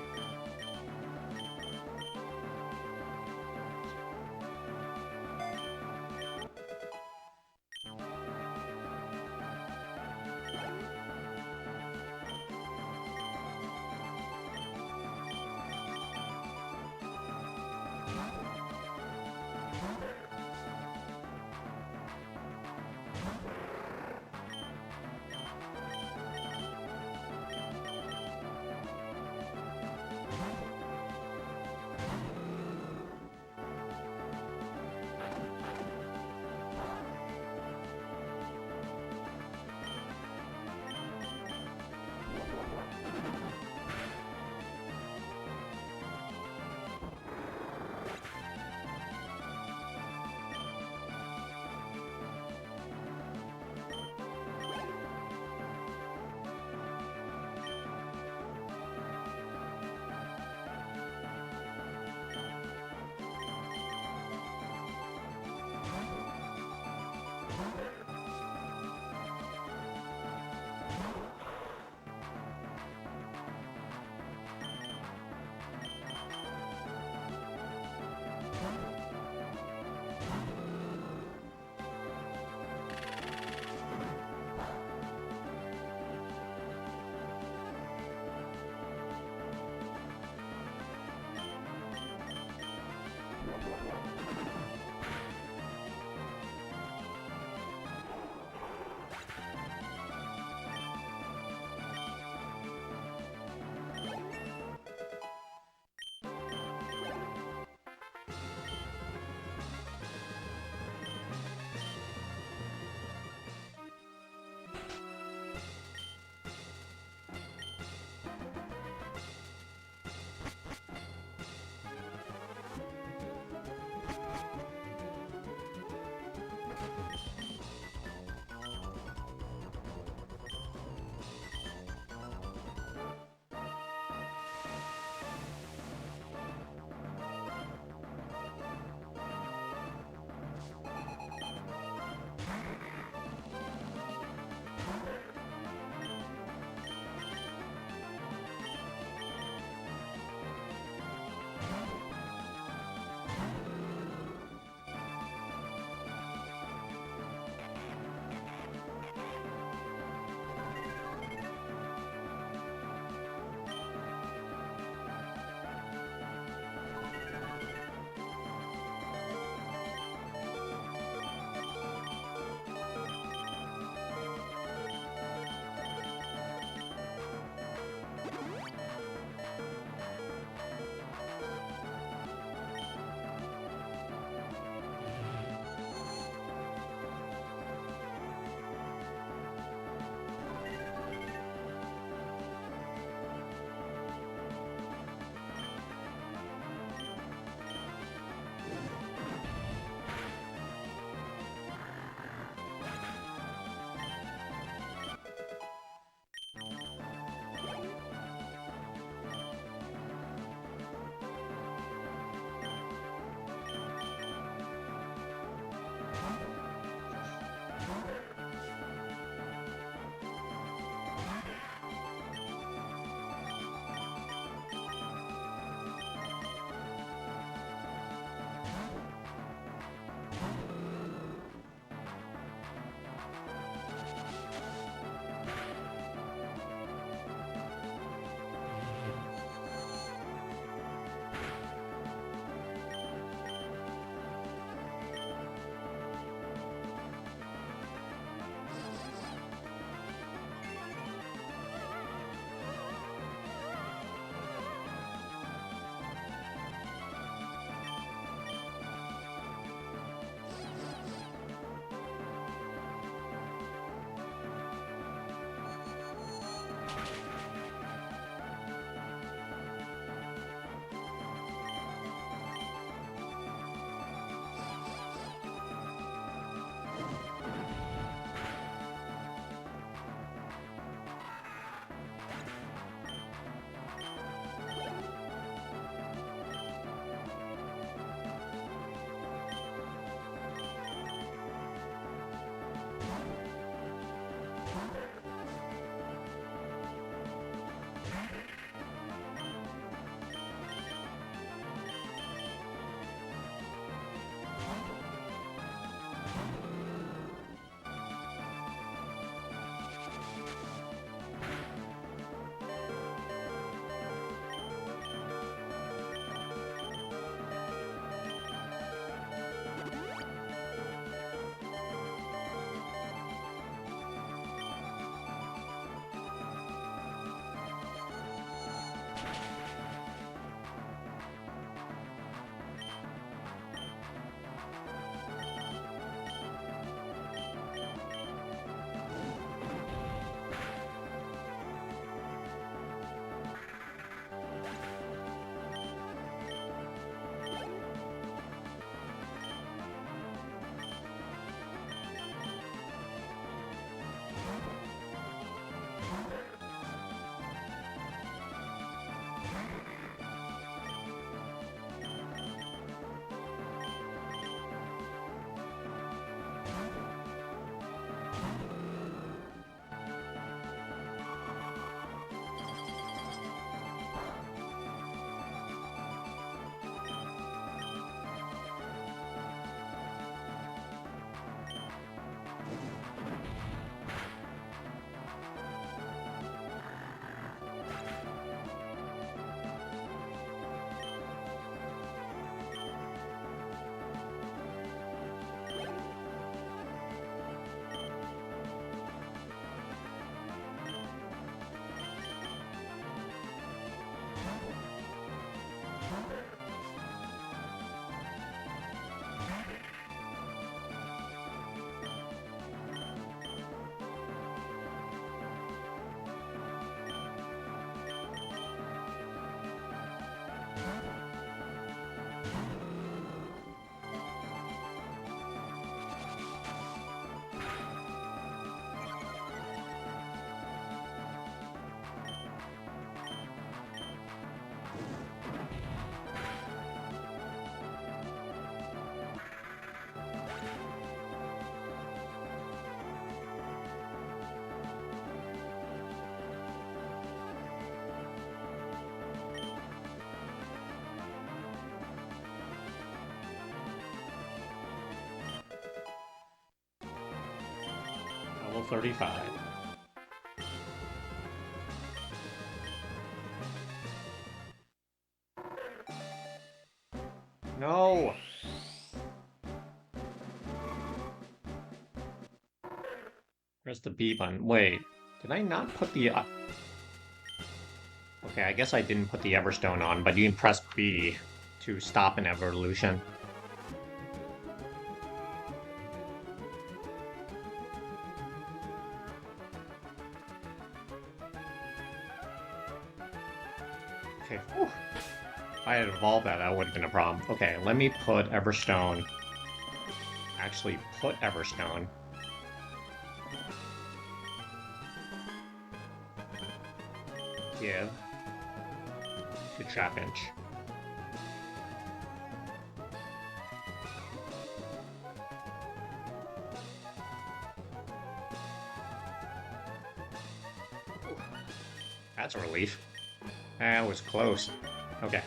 35. No! Press the B button. Wait, did I not put the... Okay, I guess I didn't put the Everstone on, but you can press B to stop an evolution. Okay, whew. If I had evolved that, that would have been a problem. Okay, let me put Everstone... Actually, put Everstone. Give to Trapinch. That's a relief. That was close. Okay.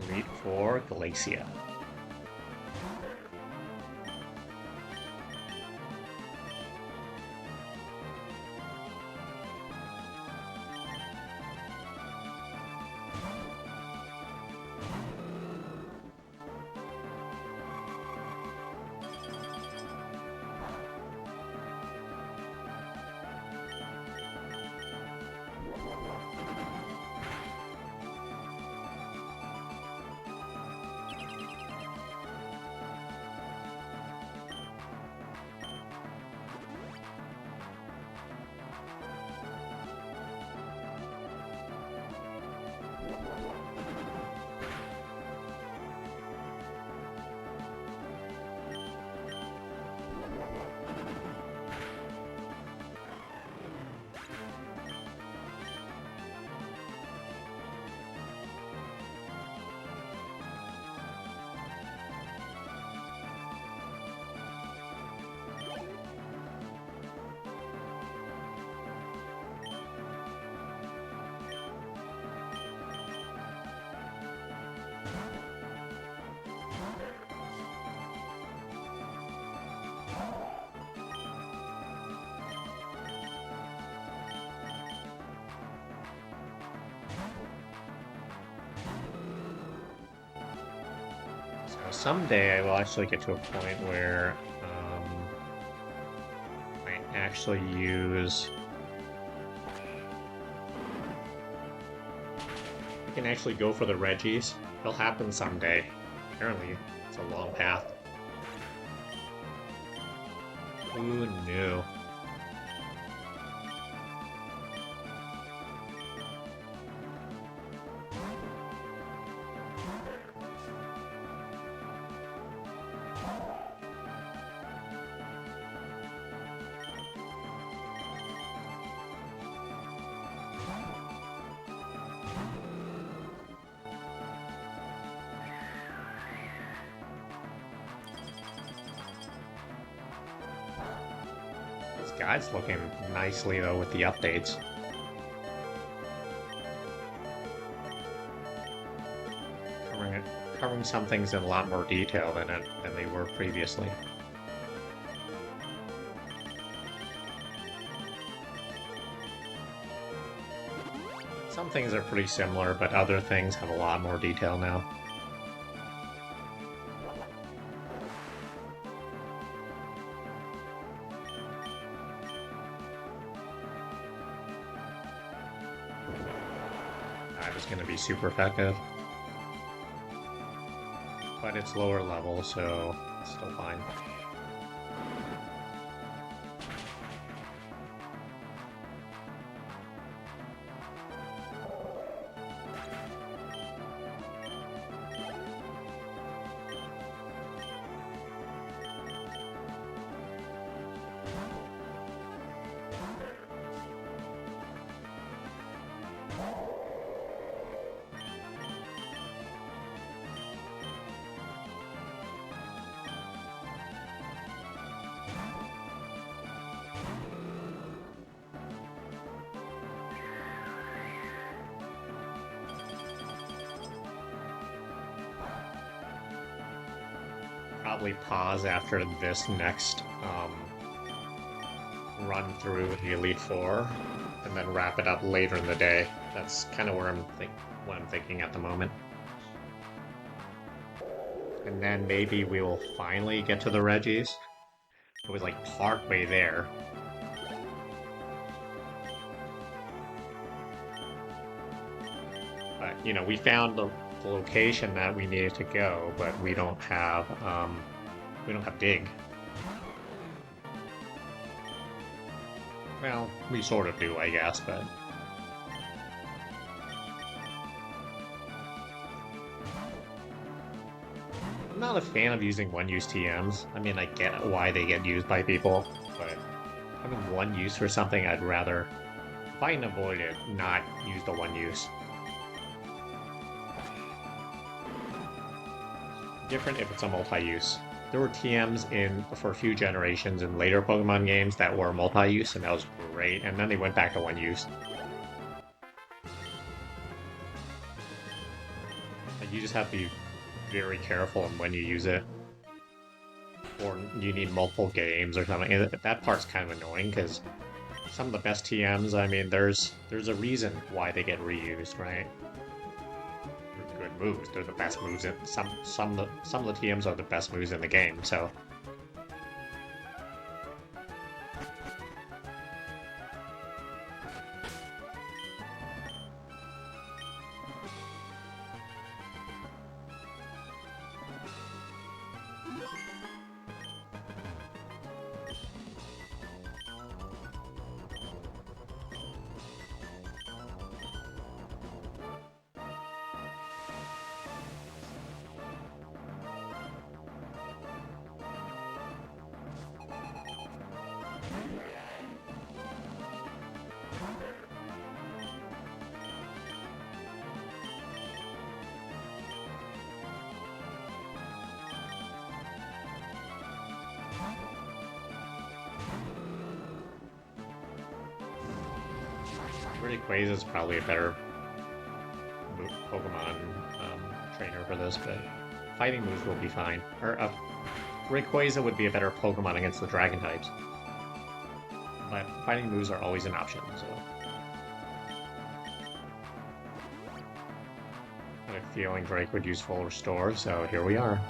Elite Four Glacia. Someday I will actually get to a point where I actually use... I can actually go for the Regis. It'll happen someday. Apparently, it's a long path. Who knew? Guide's looking nicely though with the updates. Covering some things in a lot more detail than they were previously. Some things are pretty similar, but other things have a lot more detail now. Going to be super effective, but it's lower level, so it's still fine. probably pause after this next run through the Elite Four, and then wrap it up later in the day. That's kind of where what I'm thinking at the moment. And then maybe we will finally get to the Regis. It was like partway there. But you know, we found the location that we needed to go, but we don't have dig. Well, we sort of do, I guess, but I'm not a fan of using one-use TMs. I mean, I get why they get used by people, but having one use for something, I'd rather, if I can avoid it, not use the one use. Different if it's a multi-use. There were TMs for a few generations in later Pokemon games that were multi-use, and that was great, and then they went back to one use. Like, you just have to be very careful in when you use it. Or you need multiple games or something. And that part's kind of annoying, because some of the best TMs, I mean, there's a reason why they get reused, right? They're good moves. They're the best moves in some of the TMs are the best moves in the game, so Rayquaza is probably a better Pokemon trainer for this, but fighting moves will be fine. Or Rayquaza would be a better Pokemon against the Dragon types, but fighting moves are always an option. So I have a feeling Drake would use Full Restore, so here we are.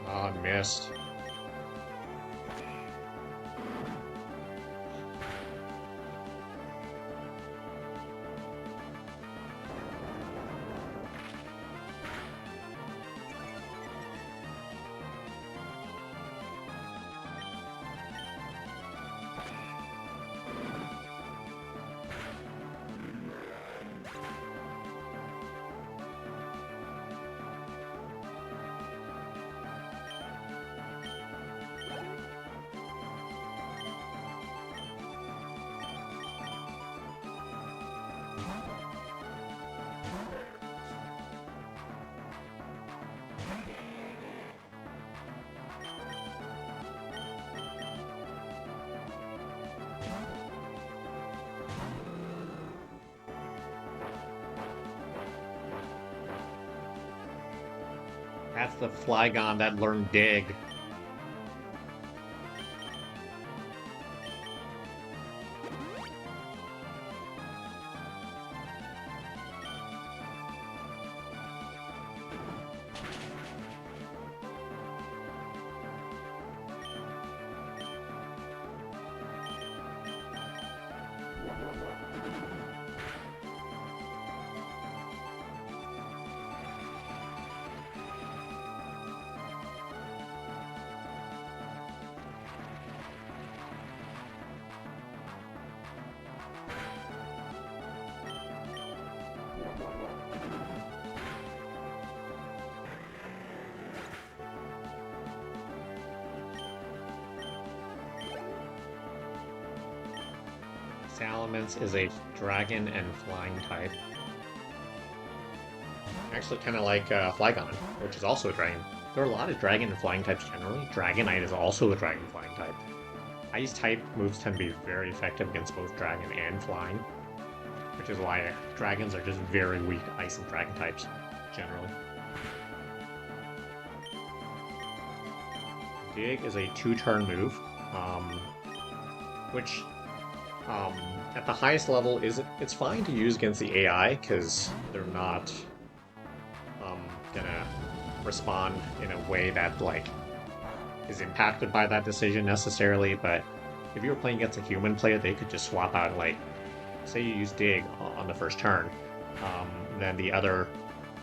Oh, missed. That's the Flygon that learned Dig. Salamence is a dragon and flying type. Actually, kind of like Flygon, which is also a dragon. There are a lot of dragon and flying types generally. Dragonite is also a dragon flying type. Ice type moves tend to be very effective against both dragon and flying, which is why dragons are just very weak ice and dragon types generally. Dig is a 2-turn move, which at the highest level it's fine to use against the AI because they're not gonna respond in a way that like is impacted by that decision necessarily. But if you were playing against a human player, they could just swap out, like, say you use Dig on the first turn, then the other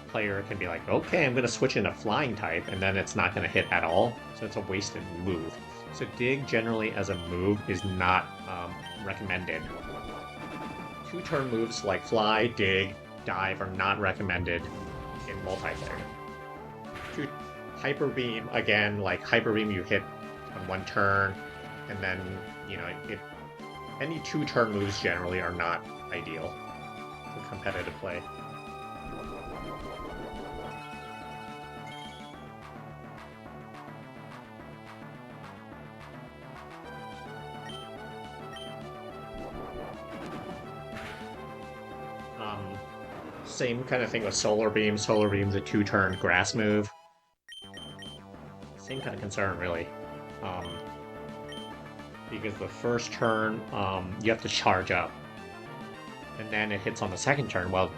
player can be like, okay, I'm going to switch in a flying type, and then it's not going to hit at all, so it's a wasted move. So Dig generally as a move is not recommended. 2-turn moves like Fly, Dig, Dive are not recommended in multiplayer. Hyper Beam, again, like Hyper Beam you hit on 1 turn, and then, you know, any 2-turn moves generally are not ideal for competitive play. Same kind of thing with Solar Beam. Solar Beam's a 2-turn grass move. Same kind of concern, really. Because the first turn, you have to charge up. And then it hits on the second turn. Well,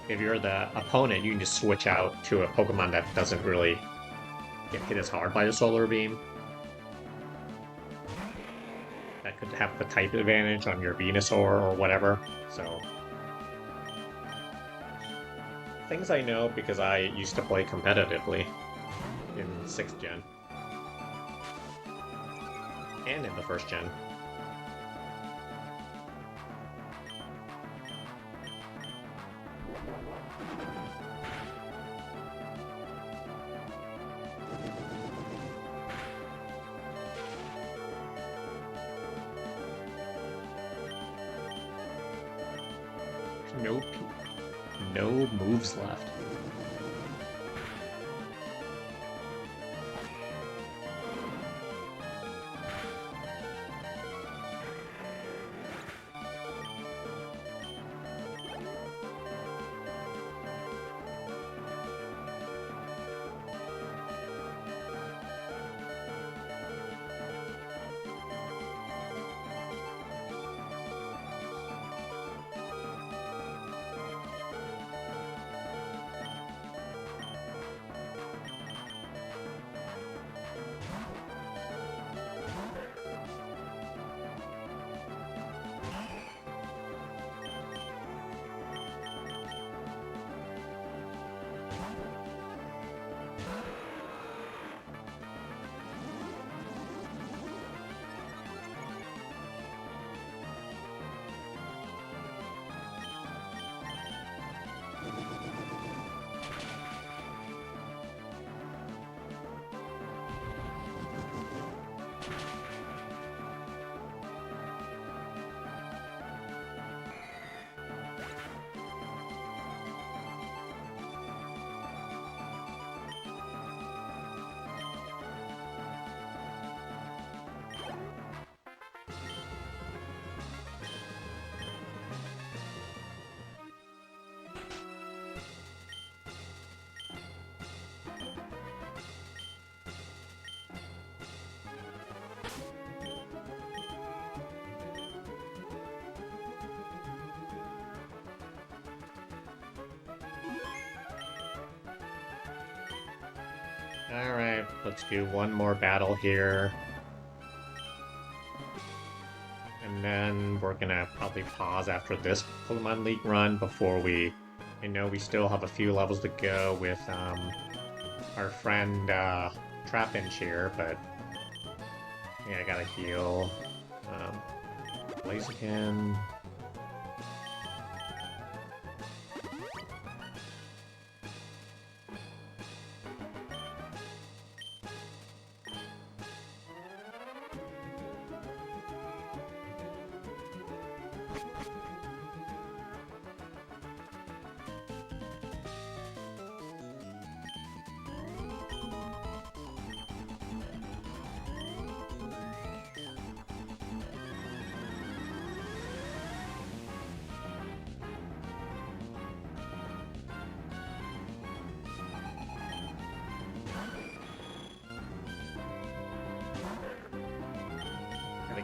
if you're the opponent, you can just switch out to a Pokemon that doesn't really get hit as hard by the Solar Beam. That could have the type advantage on your Venusaur or whatever, so... Things I know because I used to play competitively in 6th gen. And in the 1st gen. No moves left. Alright, let's do one more battle here. And then we're gonna probably pause after this Pokemon League run before we... I know we still have a few levels to go with our friend Trapinch here, but... Yeah, I gotta heal. Blaziken...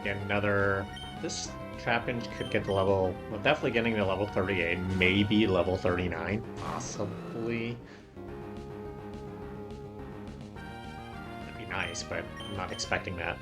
get another... This Trapinch could get to level... Well, definitely getting to level 38, maybe level 39, possibly. That'd be nice, but I'm not expecting that.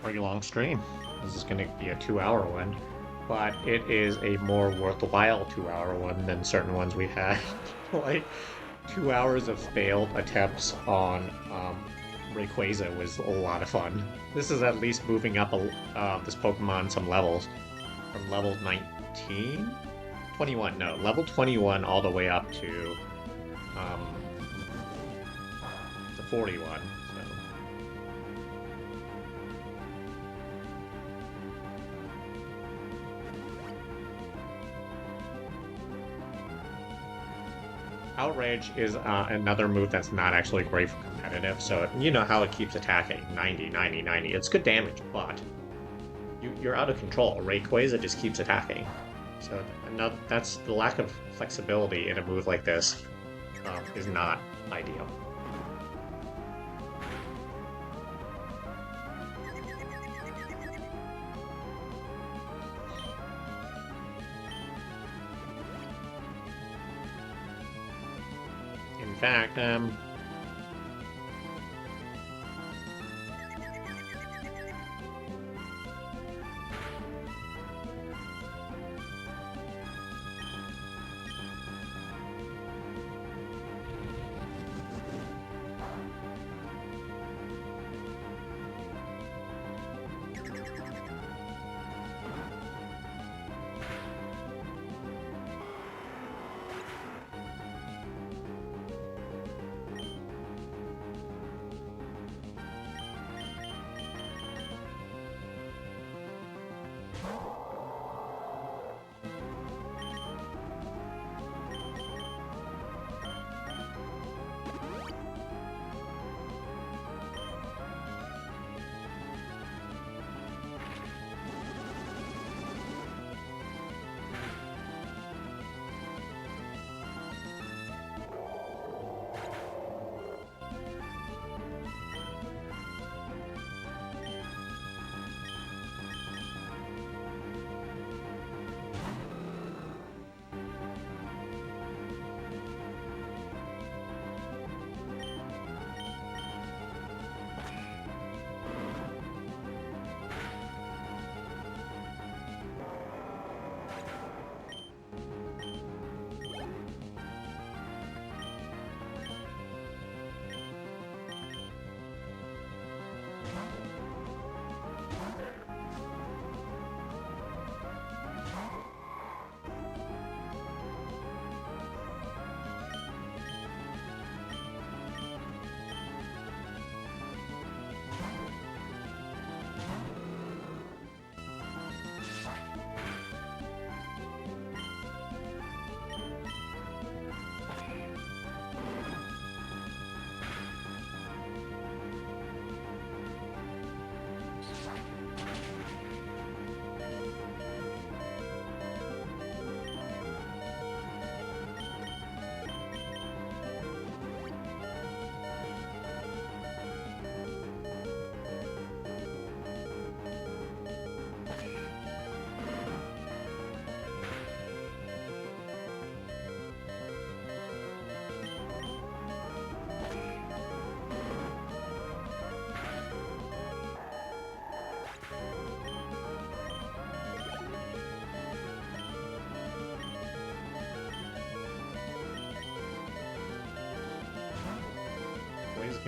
Pretty long stream. This is going to be a 2-hour one, but it is a more worthwhile 2-hour one than certain ones we had. Like 2 hours of failed attempts on Rayquaza was a lot of fun. This is at least moving up this Pokemon some levels from level 19, 21. No, level 21 all the way up to 41. Outrage is another move that's not actually great for competitive, so you know how it keeps attacking, 90, 90, 90. It's good damage, but you're out of control. Rayquaza just keeps attacking. So that's the lack of flexibility in a move like this is not ideal. In fact,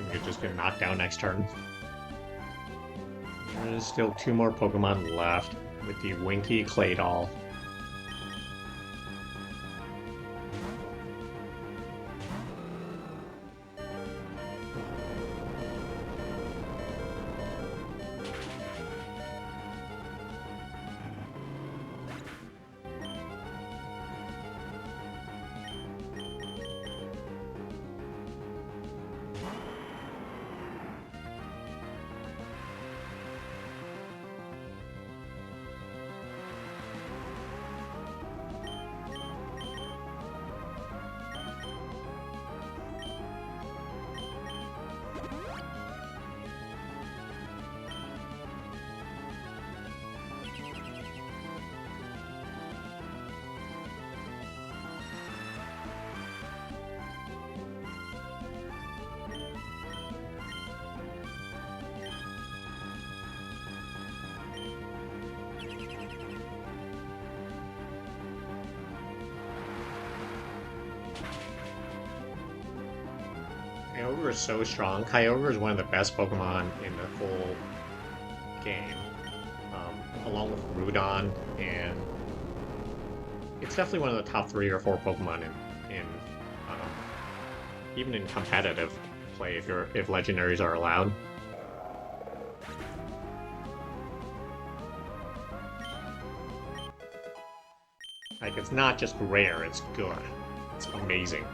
can just get knocked down next turn. There's still 2 more Pokemon left with the Winky Claydol. Kyogre is so strong. Kyogre is one of the best Pokemon in the whole game, along with Rudon, and it's definitely one of the top 3 or 4 Pokemon in um, even in competitive play if legendaries are allowed. Like, it's not just rare, it's good. It's amazing.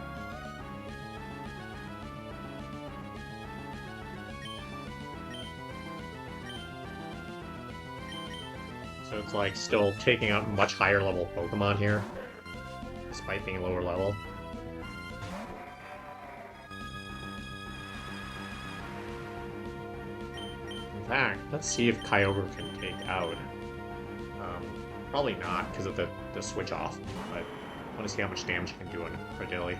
So it's like still taking out much higher level Pokemon here, despite being lower level. In fact, let's see if Kyogre can take out. Probably not because of the switch off, but I want to see how much damage it can do on Cradily.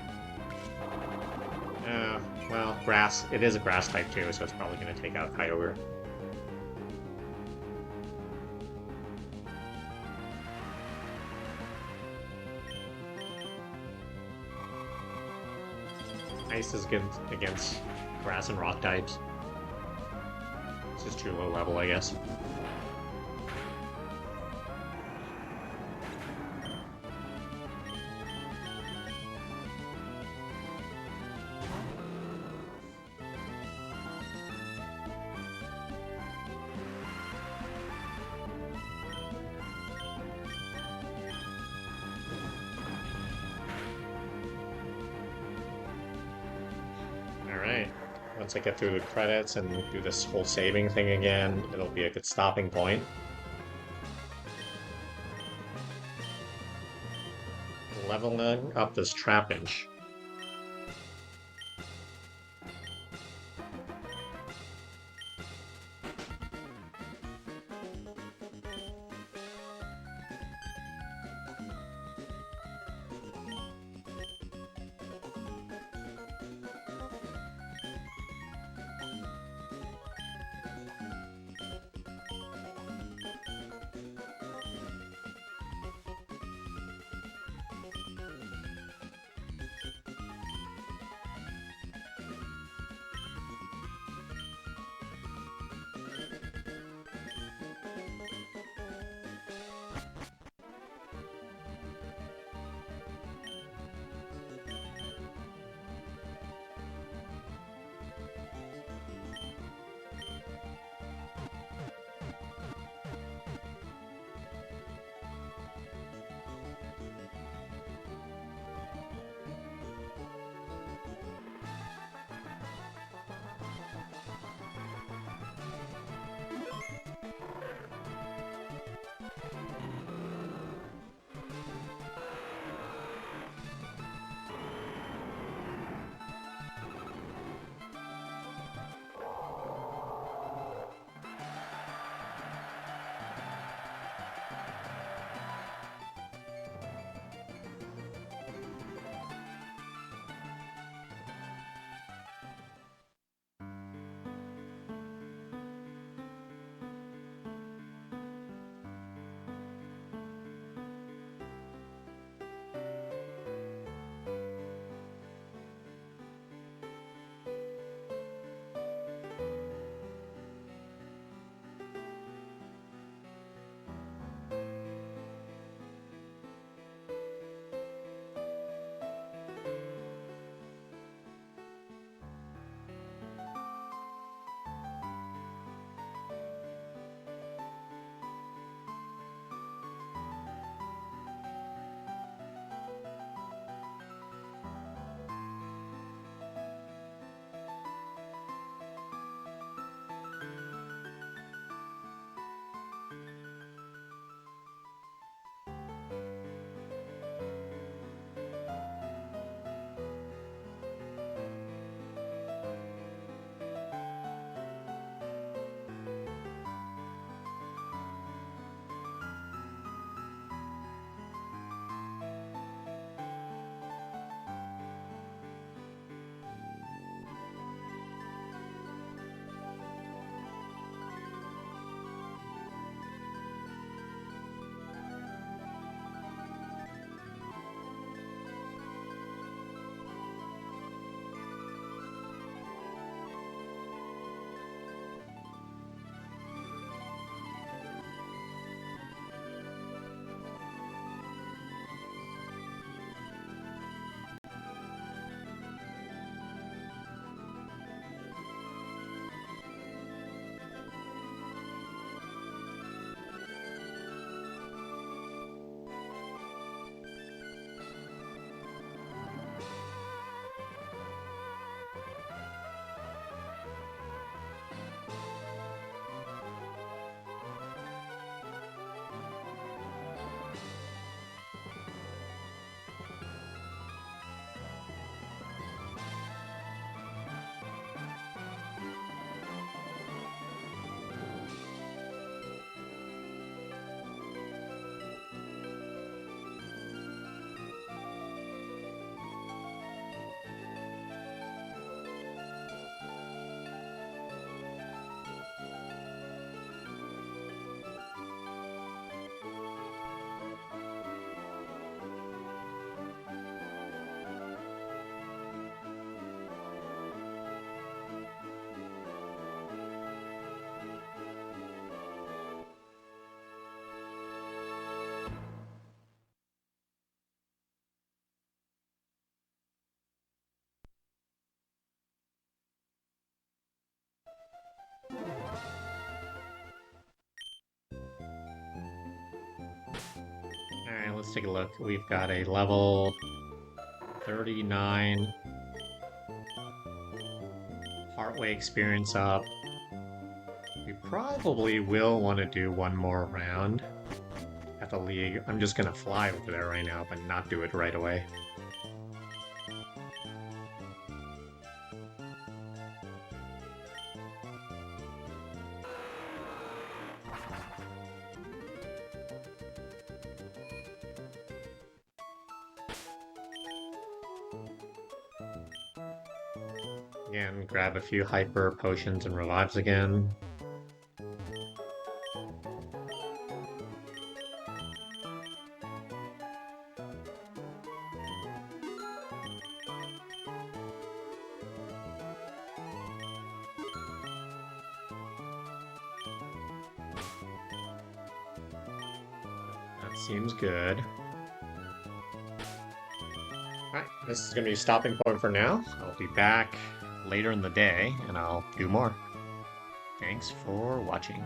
Well, grass. It is a grass type too, so it's probably going to take out Kyogre. Ice is good against grass and rock types. It's just too low level, I guess. Once I get through the credits and do this whole saving thing again, it'll be a good stopping point. Leveling up this Trapinch. let's take a look. We've got a level 39 partway experience up. We probably will want to do one more round at the league. I'm just gonna fly over there right now, but not do it right away. Again, grab a few hyper potions and revives again. That seems good. Alright, this is going to be a stopping point for now. I'll be back later in the day, and I'll do more. Thanks for watching.